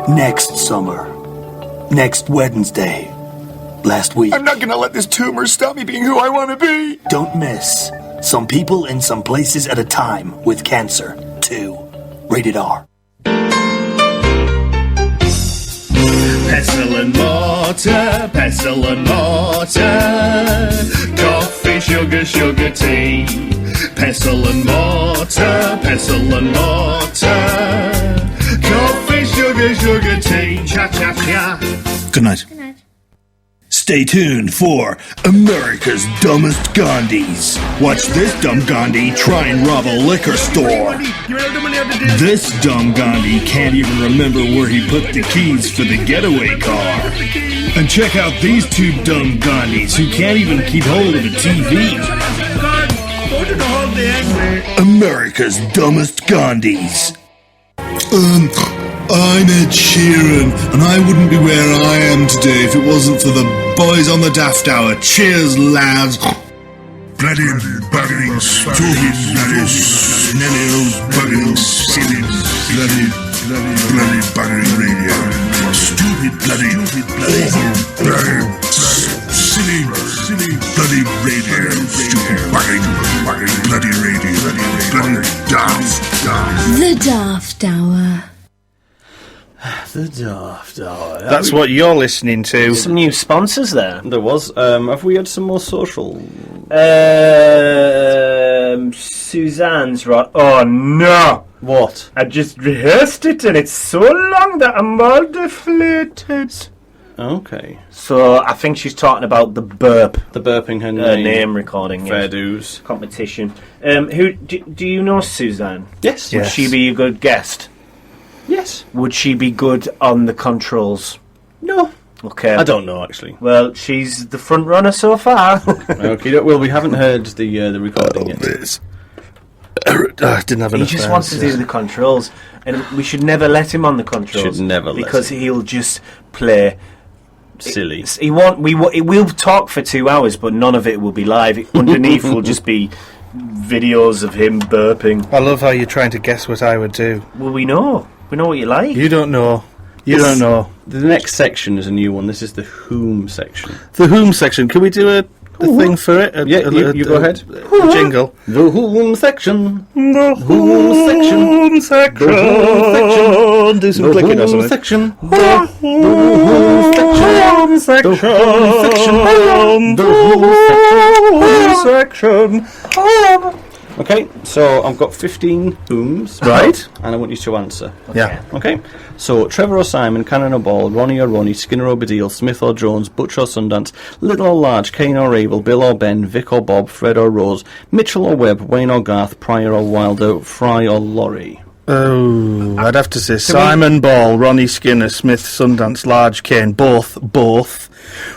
Next summer. Next Wednesday. Last week. I'm not gonna let this tumor stop me being who I want to be. Don't miss. Some people in some places at a time with cancer, too. Rated R. Pestle and mortar, pestle and mortar. Coffee, sugar, sugar, tea. Pestle and mortar, pestle and mortar. Coffee, sugar, sugar, tea. Cha, cha, cha. Good night. Stay tuned for America's Dumbest Gandhis. Watch this dumb Gandhi try and rob a liquor store. This dumb Gandhi can't even remember where he put the keys for the getaway car. And check out these two dumb Gandhis who can't even keep hold of a TV. America's Dumbest Gandhis. I'm Ed Sheeran, and I wouldn't be where I am today if it wasn't for the boys on the Daft Hour. Cheers, lads. Bloody buggering, stupid, bloody smelly old buggering, silly, bloody buggering radio. Stupid, bloody, awful, bloody, silly, bloody radio. Stupid, buggering, bloody radio. Bloody Daft. The Daft Hour. The Daft Hour. That's what you're listening to. Some new sponsors there. There was. Have we had some more social? Suzanne's right. Oh no! What? I just rehearsed it and it's so long that I'm all deflated. Okay. So I think she's talking about the burp. The burping her name recording. Fair yes. dues. Competition. Who do you know Suzanne? Yes. Would she be a good guest? Yes. Would she be good on the controls? No. Okay. I don't know, actually. Well, she's the front runner so far. Okay. Well, we haven't heard the recording yet. I didn't have enough. He just wants to do the controls, and we should never let him on the controls. Should never let because him. He'll just play silly. He won't. We'll talk for 2 hours, but none of it will be live. Underneath will just be videos of him burping. I love how you're trying to guess what I would do. Well, we know what you like. You don't know. You don't know. The next section is a new one. This is the Whom section. The Whom section. Can we do a thing for it? You go ahead. A jingle. The Whom section. The Whom section. The Whom section. Do some clicking or something. Section. The Whom section. The Whom section. Okay, so I've got 15 whoms. Right. And I want you to answer. Yeah. Okay. So, Trevor or Simon, Cannon or Ball, Ronnie or Ronnie, Skinner or Badil, Smith or Jones, Butch or Sundance, Little or Large, Kane or Abel, Bill or Ben, Vic or Bob, Fred or Rose, Mitchell or Webb, Wayne or Garth, Pryor or Wilder, Fry or Laurie. Oh, I'd have to say Simon Ball, Ronnie Skinner, Smith, Sundance, Large, Kane, both,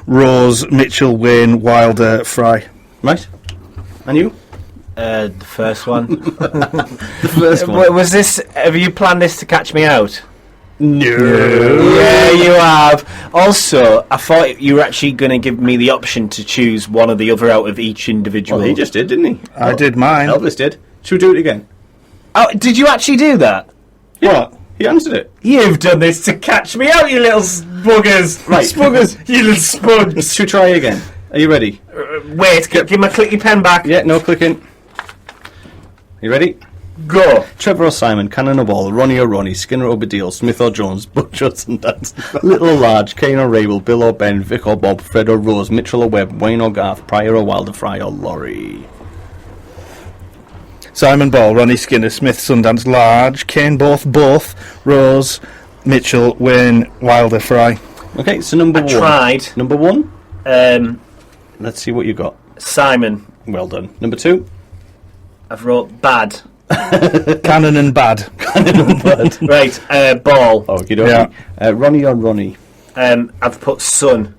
Rose, Mitchell, Wayne, Wilder, Fry. Right. And you? The first one. The first one. Was this? Have you planned this to catch me out? No. Yeah, you have. Also, I thought you were actually going to give me the option to choose one or the other out of each individual. Well, he just did, didn't he? I did mine. Elvis did. Should we do it again? Oh, did you actually do that? Yeah. What? He answered it. You've done this to catch me out, you little buggers. Right. Spuggers. You little spugs. Should we try again? Are you ready? Wait, give my clicky pen back. Yeah, no clicking. You ready? Go. Trevor or Simon, Cannon or Ball, Ronnie or Ronnie, Skinner or Badil, Smith or Jones, Butch or Sundance, Little or Large, Kane or Rabel, Bill or Ben, Vic or Bob, Fred or Rose, Mitchell or Webb, Wayne or Garth, Pryor or Wilder, Fry or Laurie. Simon Ball, Ronnie Skinner, Smith, Sundance, Large, Kane, both, Rose, Mitchell, Wayne, Wilder, Fry. Okay, so number one. Tried. Number one? Let's see what you got. Simon. Well done. Number two? I've wrote bad. Cannon and bad. Right, Ball. Okie dokie. Yeah. Ronnie or Ronnie? I've put Sun.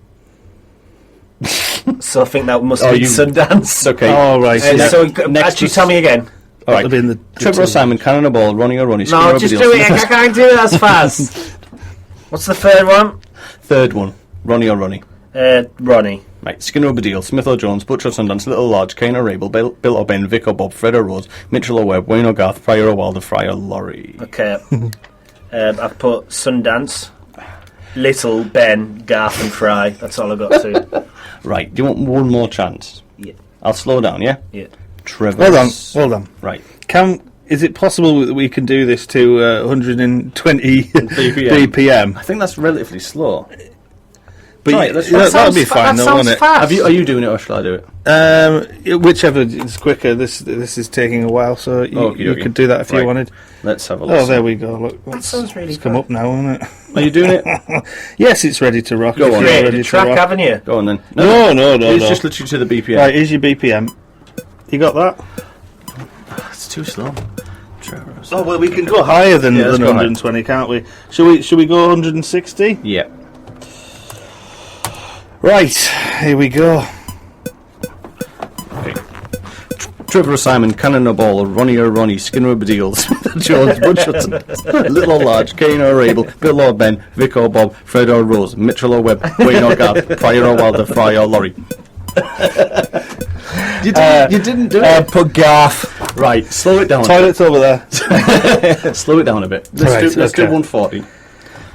So I think that must be Sundance. Okay. Oh, right. So actually, tell me again. All right. Trevor or Simon, Cannon or Ball, Ronnie or Ronnie? No, just do it. I can't do it as fast. What's the third one? Third one. Ronnie or Ronnie? Ronnie. Right, Skinner or Badil, Smith or Jones, Butcher or Sundance, Little or Large, Kane or Rabel, Bill or Ben, Vic or Bob, Fred or Rose, Mitchell or Webb, Wayne or Garth, Pryor or Wilder, Fry or Laurie. Okay. I've put Sundance, Little, Ben, Garth and Fry. That's all I've got to. Right, do you want one more chance? Yeah. I'll slow down, yeah? Yeah. Trevor. Hold on. Right. Is it possible that we can do this to 120 BPM? I think that's relatively slow. But Right, that'll be fine, though, won't it? Are you doing it or shall I do it? Whichever is quicker. This is taking a while, so you could do that if you wanted. Let's have a look. Oh, there we go. Look, that sounds really it's come up now, isn't it? Are you doing it? Yes, it's ready to rock. Go on. Ready track, haven't you? Go on then. No. It's just literally to the BPM. Right, here's your BPM. You got that? It's too slow. Trevor. Oh well, we can go higher than 120, can't we? Should we go 160? Yeah. Right, here we go. Okay. Trevor or Simon, Cannon or Ball, Ronnie or Ronnie, Skinner or Badil, Jones, Butcher, Little or Large, Kane or Rabel, Bill or Ben, Vic or Bob, Fred or Rose, Mitchell or Webb, Wayne or Garth, Pryor or Wilder, Fry or Laurie. You didn't do it. Put Garth. Right, slow it down. Toilet's over there. Slow it down a bit. Let's do 140.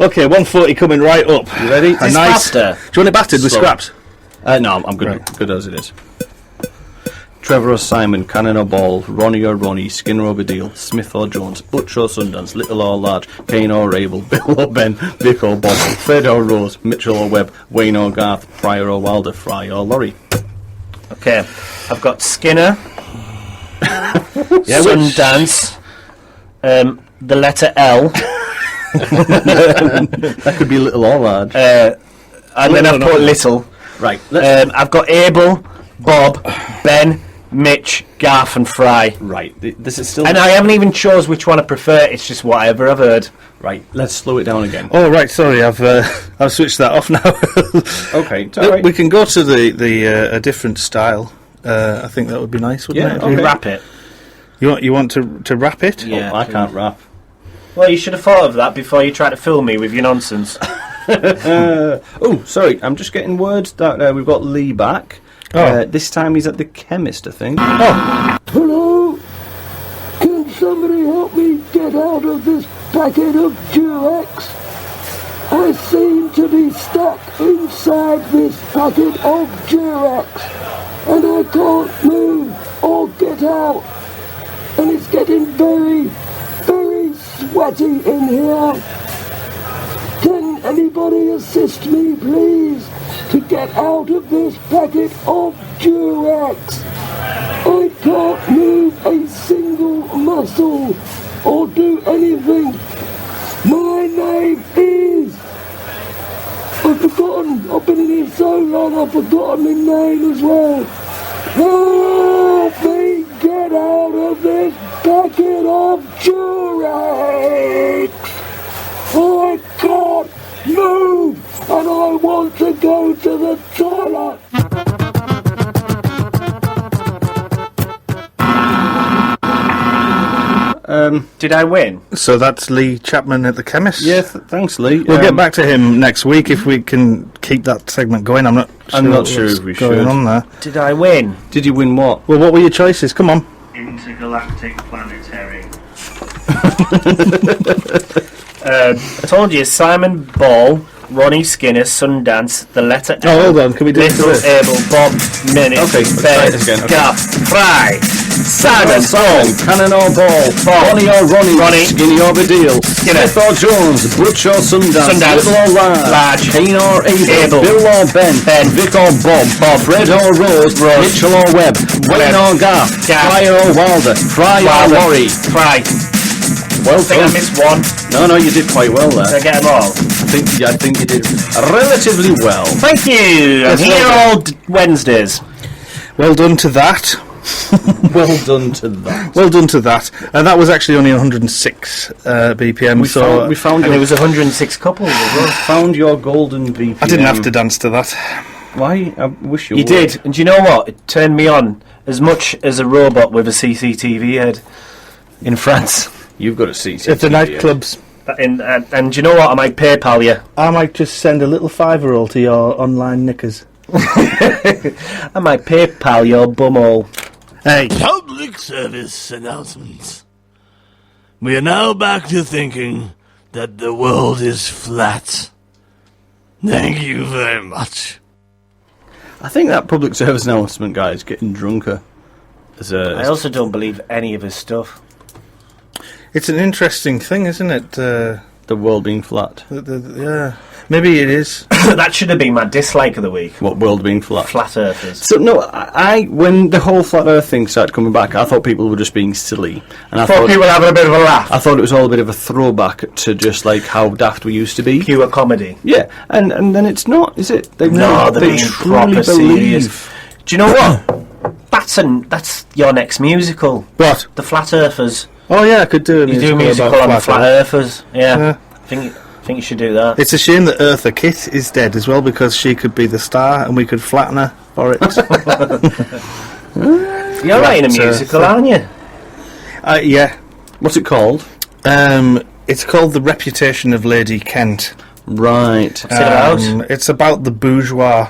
Okay, 140 coming right up. You ready? It's faster. Do you want it battered with scraps? No, I'm good. Right. Good as it is. Trevor or Simon, Cannon or Ball, Ronnie or Ronnie, Skinner or Badil, Smith or Jones, Butcher or Sundance, Little or Large, Kane or Rabel, Bill or Ben, Vic or Bob, Fred or Rose, Mitchell or Webb, Wayne or Garth, Pryor or Wilder, Fry or Laurie. Okay, I've got Skinner, Sundance, the letter L. That could be Little or Large. And then I've put Little. Right. I've got Abel, Bob, Ben, Mitch, Garth and Fry. Right. This is still... And I haven't even chose which one I prefer. It's just whatever I've heard. Right. Let's slow it down again. Oh, right. Sorry, I've switched that off now. Okay. It's all right. We can go to the a different style. I think that would be nice, wouldn't it? Okay. Rap it. You want to rap it? Yeah. Oh, I can't rap. Well, you should have thought of that before you tried to fool me with your nonsense. Oh, sorry. I'm just getting word that we've got Lee back. Oh. This time he's at the chemist, I think. Oh. Hello? Can somebody help me get out of this packet of Durex? I seem to be stuck inside this packet of Durex, and I can't move or get out. And it's getting very, very sweaty in here. Can anybody assist me, please, to get out of this packet of Durex? I can't move a single muscle or do anything. My name is... I've forgotten. I've been in here so long, I've forgotten my name as well. Help me get out of this packet of Durex. I can't move, and I want to go to the toilet. Did I win? So that's Lee Chapman at the chemist. Yeah, thanks, Lee. We'll get back to him next week if we can keep that segment going. I'm not sure if we going should. on there. Did I win? Did you win what? Well, what were your choices? Come on. Intergalactic planetary. I told you, Simon Ball, Ronnie Skinner, Sundance, the letter L. Oh, hold on, can we do Little, this? Abel, Bob, Minute, Okay, Ben, try it again, okay. Garth, Fry, Simon Ball, Cannon or Ball, Ronnie or Ronnie, Skinny or Badil, Smith or Jones, Butch or Sundance, Little or Large, Kane or Abel, Bill or Ben, Vic or Bob, Fred or Rose, Mitchell or Webb, Wayne or Garth, Pryor or Wilder, Fry or Laurie. Fry. Well I think I missed one. No, you did quite well there. Did I get them all? I think you did relatively well. Thank you. I'm here all Wednesdays. Well done to that. Well done to that. Well done to that. And that was actually only 106 BPM. We found and it was 106 couples as well. Found your golden BPM. I didn't have to dance to that. Why? I wish you You would. did. And do you know what? It turned me on as much as a robot with a CCTV head in France. You've got a CCTV At the nightclubs. And do you know what? I might PayPal you. I might just send a little £5 to your online knickers. I might PayPal your bumhole. Hey. Public service announcements. We are now back to thinking that the world is flat. Thank you very much. I think that public service announcement guy is getting drunker. I also don't believe any of his stuff. It's an interesting thing, isn't it? The world being flat. Yeah. Maybe it is. That should have been my dislike of the week. What, world being flat? Flat earthers. So, no, when the whole flat earth thing started coming back, I thought people were just being silly. And I thought people were having a bit of a laugh. I thought it was all a bit of a throwback to just like how daft we used to be. Pure comedy. Yeah, and then it's not, is it? They're being proper serious. Do you know what? That's your next musical. What? The Flat Earthers. Oh yeah, I could do a musical. You do a musical on the Flat Earthers. Yeah. I think you should do that. It's a shame that Eartha Kitt is dead as well, because she could be the star and we could flatten her for it. You're writing a musical, aren't you? Yeah. What's it called? It's called The Reputation of Lady Kent. Right. What's it about? It's about the bourgeois.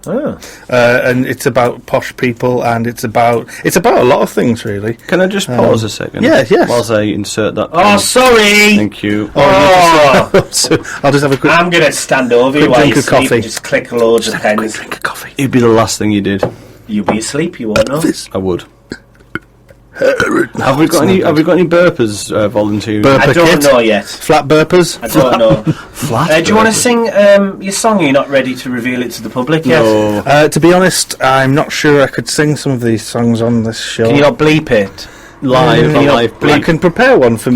Oh. And it's about posh people, and it's about a lot of things, really. Can I just pause a second? Yeah, yes. Whilst I insert that. Oh, sorry. Thank you. I'll just have a quick. I'm gonna stand over you while drink you of sleep coffee. and just click loads of pens. Drink of coffee. It'd be the last thing you did. You'll be asleep. You won't know. I would. Have we got any burpers volunteering? I don't know yet. Flat burpers? I don't know. Flat do you want to sing your song? Or you're not ready to reveal it to the public yet? No. To be honest, I'm not sure I could sing some of these songs on this show. Can you not bleep it? Live. I can prepare one for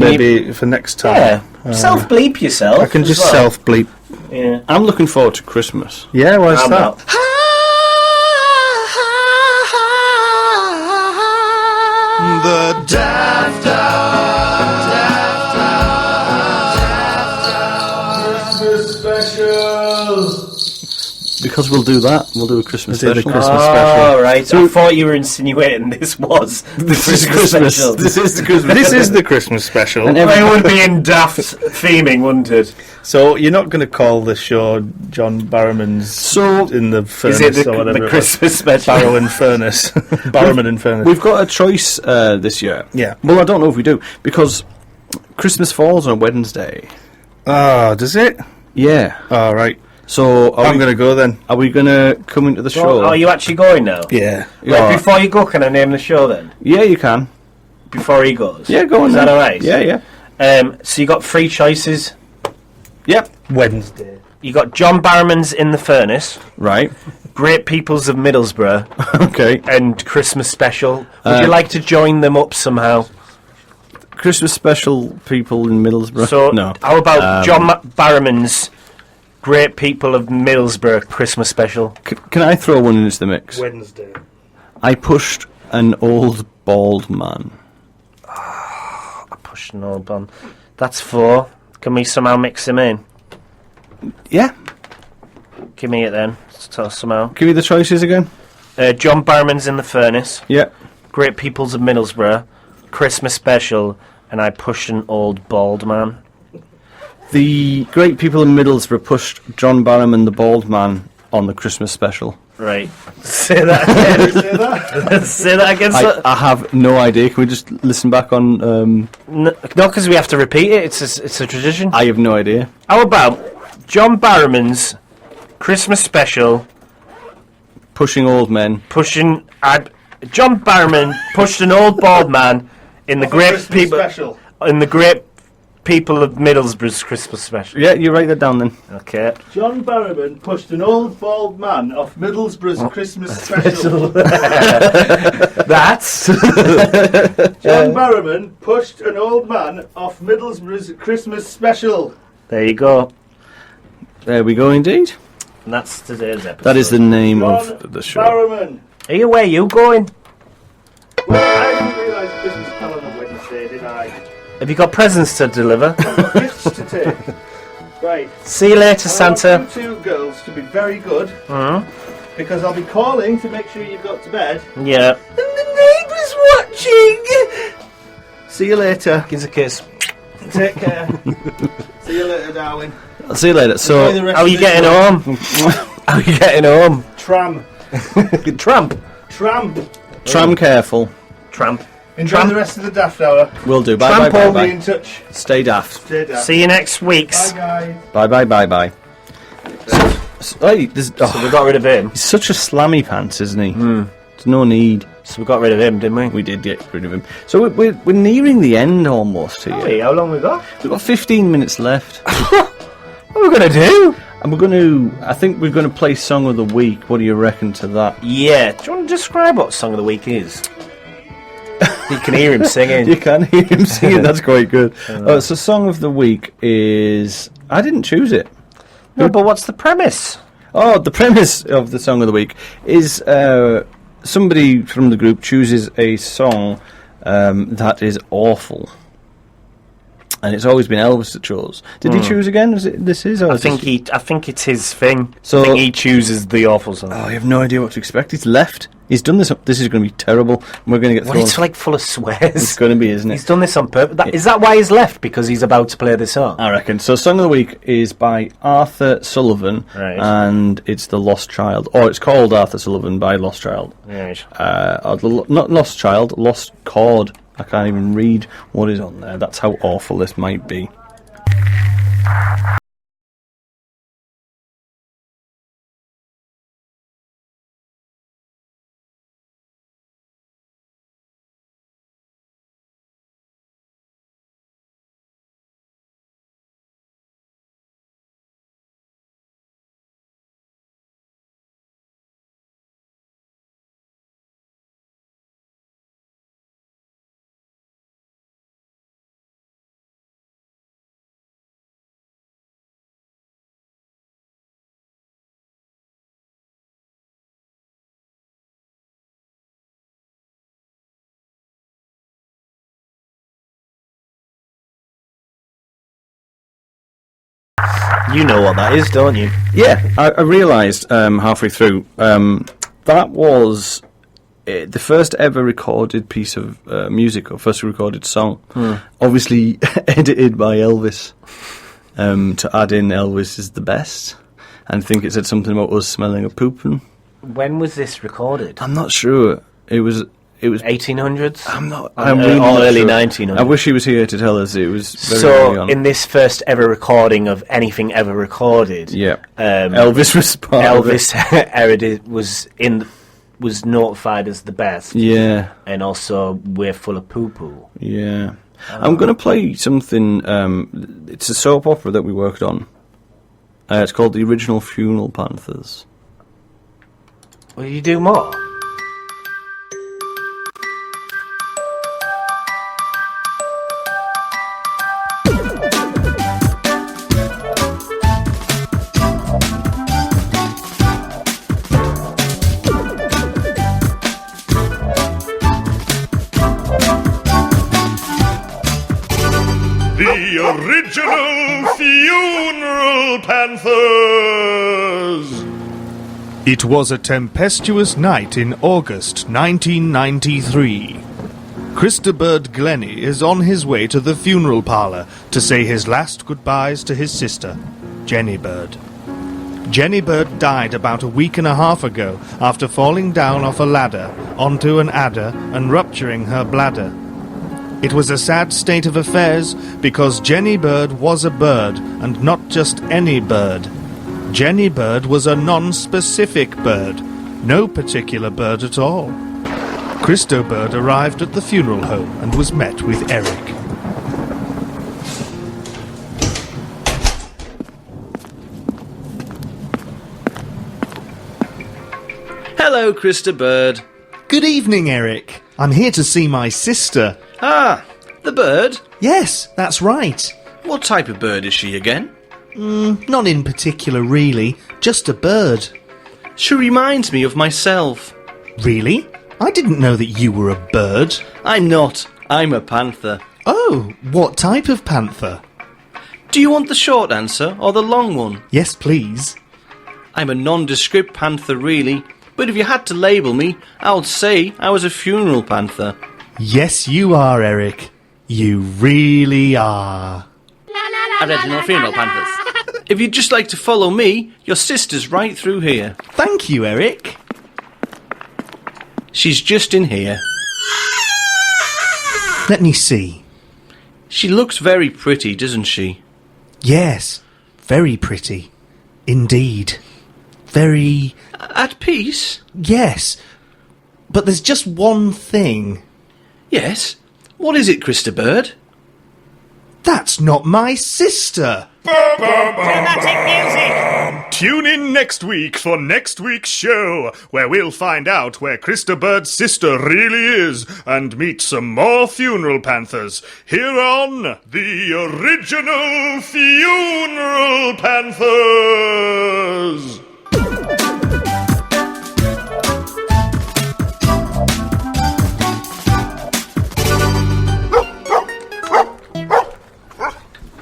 for next time. Yeah. Self-bleep yourself. I can just well. self-bleep. Yeah. I'm looking forward to Christmas. Yeah, why's that? Not. The Daft Hour, Christmas special. Because we'll do that. We'll do a Christmas special. Christmas special. Oh, right. So I thought you were insinuating this was the Christmas special. This is the Christmas. This is the Christmas special. And it would be in daft theming, wouldn't it? So you're not going to call the show John Barrowman's in the furnace is it or whatever the Christmas special? Barrow and Furnace. Barrowman and Furnace. We've got a choice this year. Yeah. Well, I don't know if we do, because Christmas falls on Wednesday. Ah, does it? Yeah. All right. So I'm going to go then. Are we going to come into the show? Are you actually going now? Yeah. Right, before you go, can I name the show then? Yeah, you can. Before he goes? Yeah, go on. Is that alright? Yeah. So you got 3 choices. Yep. Wednesday. You got John Barrowman's In the Furnace. Right. Great Peoples of Middlesbrough. Okay. And Christmas Special. Would you like to join them up somehow? Christmas Special people in Middlesbrough? So, no. how about John Barrowman's Great People of Middlesbrough Christmas Special? Can I throw one into the mix? Wednesday. I pushed an old bald man. I pushed an old man. That's 4. Can we somehow mix him in? Yeah. Give me it then. Somehow. Give me the choices again. John Barrowman's In the Furnace. Yeah. Great Peoples of Middlesbrough. Christmas Special. And I pushed an old bald man. The great people in Middlesbrough pushed John Barrowman, the bald man, on the Christmas Special. Right. Say that again. Say that. Say that again. I have no idea. Can we just listen back on... No, because we have to repeat it. It's a tradition. I have no idea. How about John Barrowman's Christmas Special? Pushing old men. John Barrowman pushed an old bald man in the great people... Special. In the Great People of Middlesbrough's Christmas Special. Yeah, you write that down then. Okay. John Barrowman pushed an old bald man off Middlesbrough's Christmas Special. That's... John Barrowman pushed an old man off Middlesbrough's Christmas Special. There you go. There we go, indeed. And that's today's episode. That is the name John of the show. Barrowman. Where are you going? I didn't realise Christmas fell on a Wednesday, did I? Have you got presents to deliver? Gifts to take. Right. See you later, Santa. I want you 2 girls to be very good. Because I'll be calling to make sure you've got to bed. Yeah. And the neighbour's watching. See you later. Give us a kiss. Take care. See you later, Darwin. I'll see you later. So, how are you getting home? How are you getting home? Tram. Tram careful. Tramp. Enjoy the rest of the Daft Hour. Will do. Bye, Tramp bye, on. bye, Be in bye. touch. Stay daft. Stay daft. See you next week. Bye, guys. Bye, bye, bye, bye. So we got rid of him. He's such a slammy pants, isn't he? There's no need. So we got rid of him, didn't we? We did get rid of him. So we're nearing the end almost here. Hey, how long we got? We've got 15 minutes left. What are we going to do? And I think we're going to play Song of the Week. What do you reckon to that? Yeah. Do you want to describe what Song of the Week is? You can hear him singing. You can hear him singing, that's quite good. So Song of the Week is... I didn't choose it. No, but what's the premise? Oh, the premise of the Song of the Week is somebody from the group chooses a song that is awful. And it's always been Elvis that chose. Did he choose again? I think it's his thing. So I think he chooses the awful song. Oh, you have no idea what to expect. He's left. He's done this. This is going to be terrible. We're going to get Well, thrown. it's like full of swears. It's going to be, isn't it? He's done this on purpose. Is that why he's left? Because he's about to play the song? I reckon. So Song of the Week is by Arthur Sullivan, Right. and it's The Lost Child. Or it's called Arthur Sullivan by Lost Child. Right. Not Lost Child, Lost Chord. I can't even read what is on there. That's how awful this might be. You know what that is, don't you? Yeah, I realised halfway through that was the first ever recorded piece of music, or first recorded song. Obviously edited by Elvis. To add in Elvis is the best. And I think it said something about us smelling of pooping. When was this recorded? I'm not sure. It was 1800s? I'm really not early sure. 1900s. I wish he was here to tell us. It was very early So, on. in this first ever recording of anything ever recorded, Yeah. Elvis was part of it. Elvis was notified as the best. Yeah. And also, we're full of poo-poo. Yeah. I'm going to play something. It's a soap opera that we worked on. It's called The Original Funeral Panthers. Will you do more? The original Funeral Panthers! It was a tempestuous night in August 1993. Christobert Glennie is on his way to the funeral parlour to say his last goodbyes to his sister, Jenny Bird. Jenny Bird died about a week and a half ago after falling down off a ladder onto an adder and rupturing her bladder. It was a sad state of affairs because Jenny Bird was a bird, and not just any bird. Jenny Bird was a non-specific bird, no particular bird at all. Christo Bird arrived at the funeral home and was met with Eric. Hello, Christa Bird. Good evening, Eric. I'm here to see my sister. Ah, the bird? Yes, that's right. What type of bird is she again? Not in particular, really. Just a bird. She reminds me of myself. Really? I didn't know that you were a bird. I'm not. I'm a panther. Oh, what type of panther? Do you want the short answer or the long one? Yes, please. I'm a nondescript panther, really. But if you had to label me, I would say I was a funeral panther. Yes, you are, Eric. You really are. Original Funeral Panthers. If you'd just like to follow me, your sister's right through here. Thank you, Eric. She's just in here. Let me see. She looks very pretty, doesn't she? Yes, very pretty. Indeed. Very... At peace? Yes. But there's just one thing. Yes? What is it, Krista Bird? That's not my sister! Dramatic music! Tune in next week for next week's show, where we'll find out where Krista Bird's sister really is and meet some more funeral panthers here on the Original Funeral Panthers!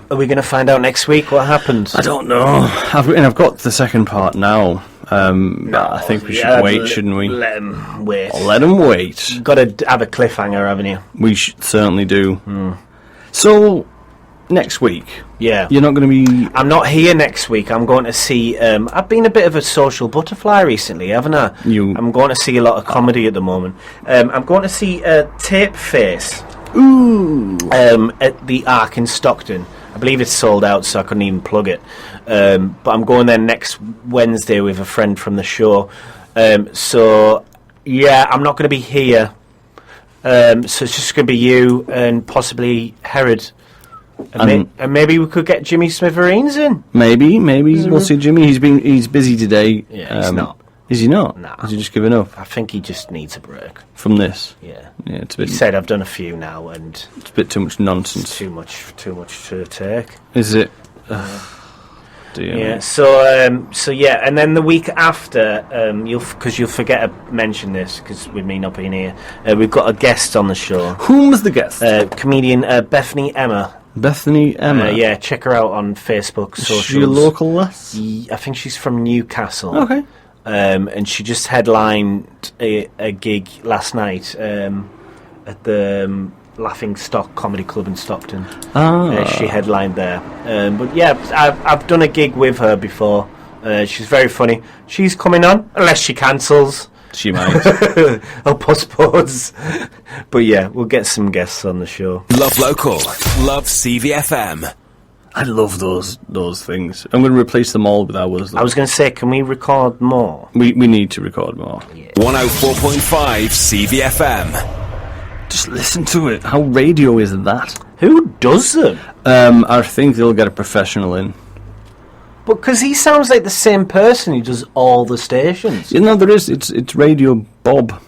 Are we going to find out next week what happens? I don't know. I've got the second part now. I think we should wait, shouldn't we? Let them wait. Let them wait. You've got to have a cliffhanger, haven't you? We certainly do. So, next week. Yeah. You're not going to be... I'm not here next week. I'm going to see... I've been a bit of a social butterfly recently, haven't I? I'm going to see a lot of comedy at the moment. I'm going to see Tape Face. Ooh. At the Ark in Stockton. I believe it's sold out, so I couldn't even plug it. But I'm going there next Wednesday with a friend from the show. So, yeah, I'm not going to be here. So it's just going to be you and possibly Herod. And maybe we could get Jimmy Smithereens in. Maybe. We'll see Jimmy. He's busy today. Yeah, he's not. Is he not? Nah. Has he just given up? I think he just needs a break. From this? Yeah. Yeah, it's a bit... He said, I've done a few now, and... It's a bit too much nonsense. It's too much to take. Is it? Dear me. So yeah, and then the week after, you'll forget to mention this, because with me not being here, we've got a guest on the show. Whom's the guest? Comedian Bethany Emma. Bethany Emma? Yeah, check her out on Facebook, socials. Is she a local lass? I think she's from Newcastle. Okay. And she just headlined a gig last night at the Laughing Stock Comedy Club in Stockton. She headlined there. But yeah, I've done a gig with her before. She's very funny. She's coming on, unless she cancels. She might. Or postpones. But yeah, we'll get some guests on the show. Love local. Love CVFM. I love those things. I'm going to replace them all with ours. I was going to say, can we record more? We need to record more. Yeah. 104.5 CVFM. Just listen to it. How radio is that? Who does them? I think they'll get a professional in. But because he sounds like the same person who does all the stations. You know, there is. It's Radio Bob.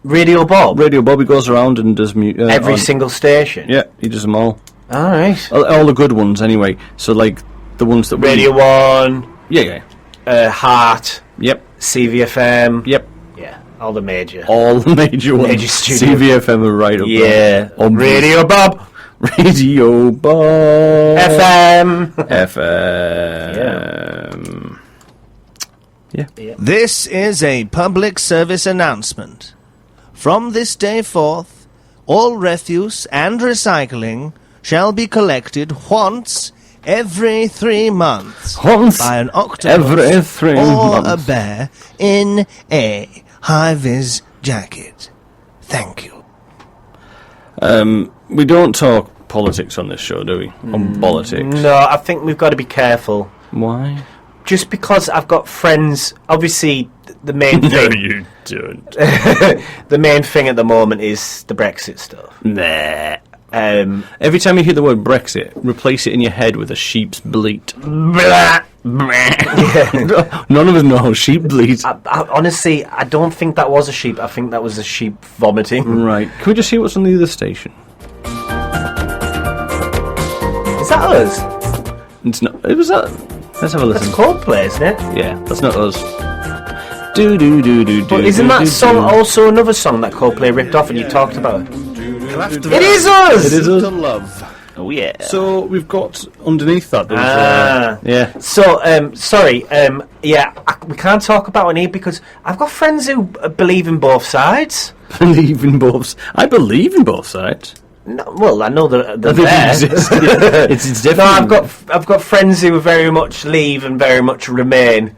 Radio Bob? Radio Bob, he goes around and does... every single station? Yeah, he does them all. Alright. All the good ones, anyway. So, like, the ones that... Radio 1. Yeah. Heart. Yep. CVFM. Yep. Yeah, all the major. All the major ones. Major studios. CVFM are right up there. Yeah. Radio Bob. Radio Bob. FM. FM. Yeah. This is a public service announcement. From this day forth, all refuse and recycling shall be collected once every 3 months by an octopus every 3 or months. a bear in a high-vis jacket. Thank you. We don't talk politics on this show, do we? On politics. No, I think we've got to be careful. Why? Just because I've got friends, obviously the main thing... No, you don't. The main thing at the moment is the Brexit stuff. Nah. Every time you hear the word Brexit, replace it in your head with a sheep's bleat. Yeah. None of us know how sheep bleat. Honestly, I don't think that was a sheep. I think that was a sheep vomiting. Right. Can we just see what's on the other station? Is that us? It's not. It was that. Let's have a listen. That's Coldplay, isn't it? Yeah, that's not us. Do. But isn't that song also another song that Coldplay ripped off and you talked about? It is us! It is us. To love. Oh yeah. So we've got underneath that. Yeah. So sorry. Yeah, we can't talk about any because I've got friends who believe in both sides. Believe in both. I believe in both sides. No, well, I know they're I think there. it exists. Yeah. It's different. No, I've got friends who very much leave and very much remain.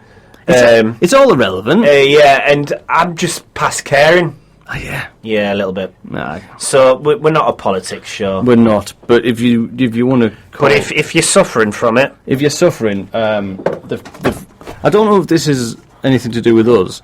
It's all irrelevant. Yeah, and I'm just past caring. Oh, yeah. Yeah, a little bit. Nah. So we're not a politics show. We're not. But if you want to, but if you're suffering from it, if you're suffering, I don't know if this is anything to do with us.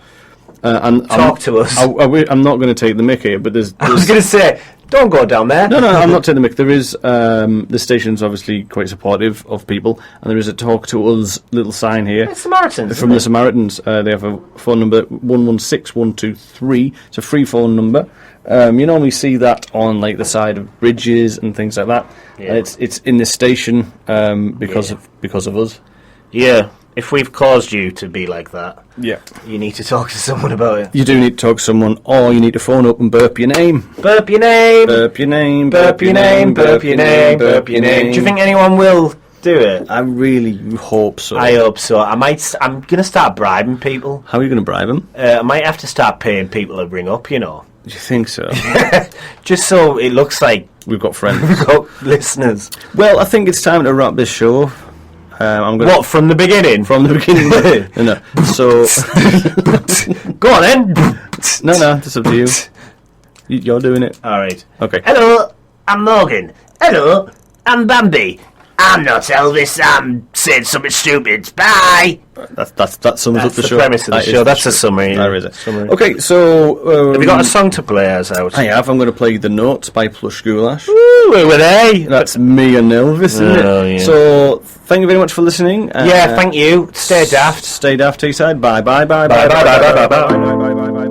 And talk to us. I'm not going to take the mick here, but there's I was going to say, don't go down there. No, I'm not taking the mick. There is the station's obviously quite supportive of people, and there is a talk to us little sign here. It's Samaritans. From the Samaritans, they have a phone number 116123. It's a free phone number. You normally see that on like the side of bridges and things like that. Yeah. And it's in this station because of us. Yeah. If we've caused you to be like that, yeah, you need to talk to someone about it. You do need to talk to someone, or you need to phone up and burp your name. Burp your name. Burp your name. Burp your name. Burp your name. Burp your name. Do you think anyone will do it? I really hope so. I hope so. I'm going to start bribing people. How are you going to bribe them? I might have to start paying people to ring up, you know. Do you think so? Just so it looks like we've got friends. We've got listeners. Well, I think it's time to wrap this show. What, from the beginning? From the beginning. No. So, go on then. No, that's up to you. You're doing it. All right. Okay. Hello, I'm Morgan. Hello, I'm Bambi. I'm not Elvis. I'm saying something stupid. Bye. That sums up the show. Premise of the show. That's a summary. There is it. Okay, so have you got a song to play us out? I have. I'm going to play The Notes by Plush Goulash. Woo, who were they? That's me and Elvis, isn't it? Yeah. So thank you very much for listening. Yeah, thank you. Stay daft. Stay daft, Teesside. Bye bye bye bye bye bye bye bye bye bye bye bye.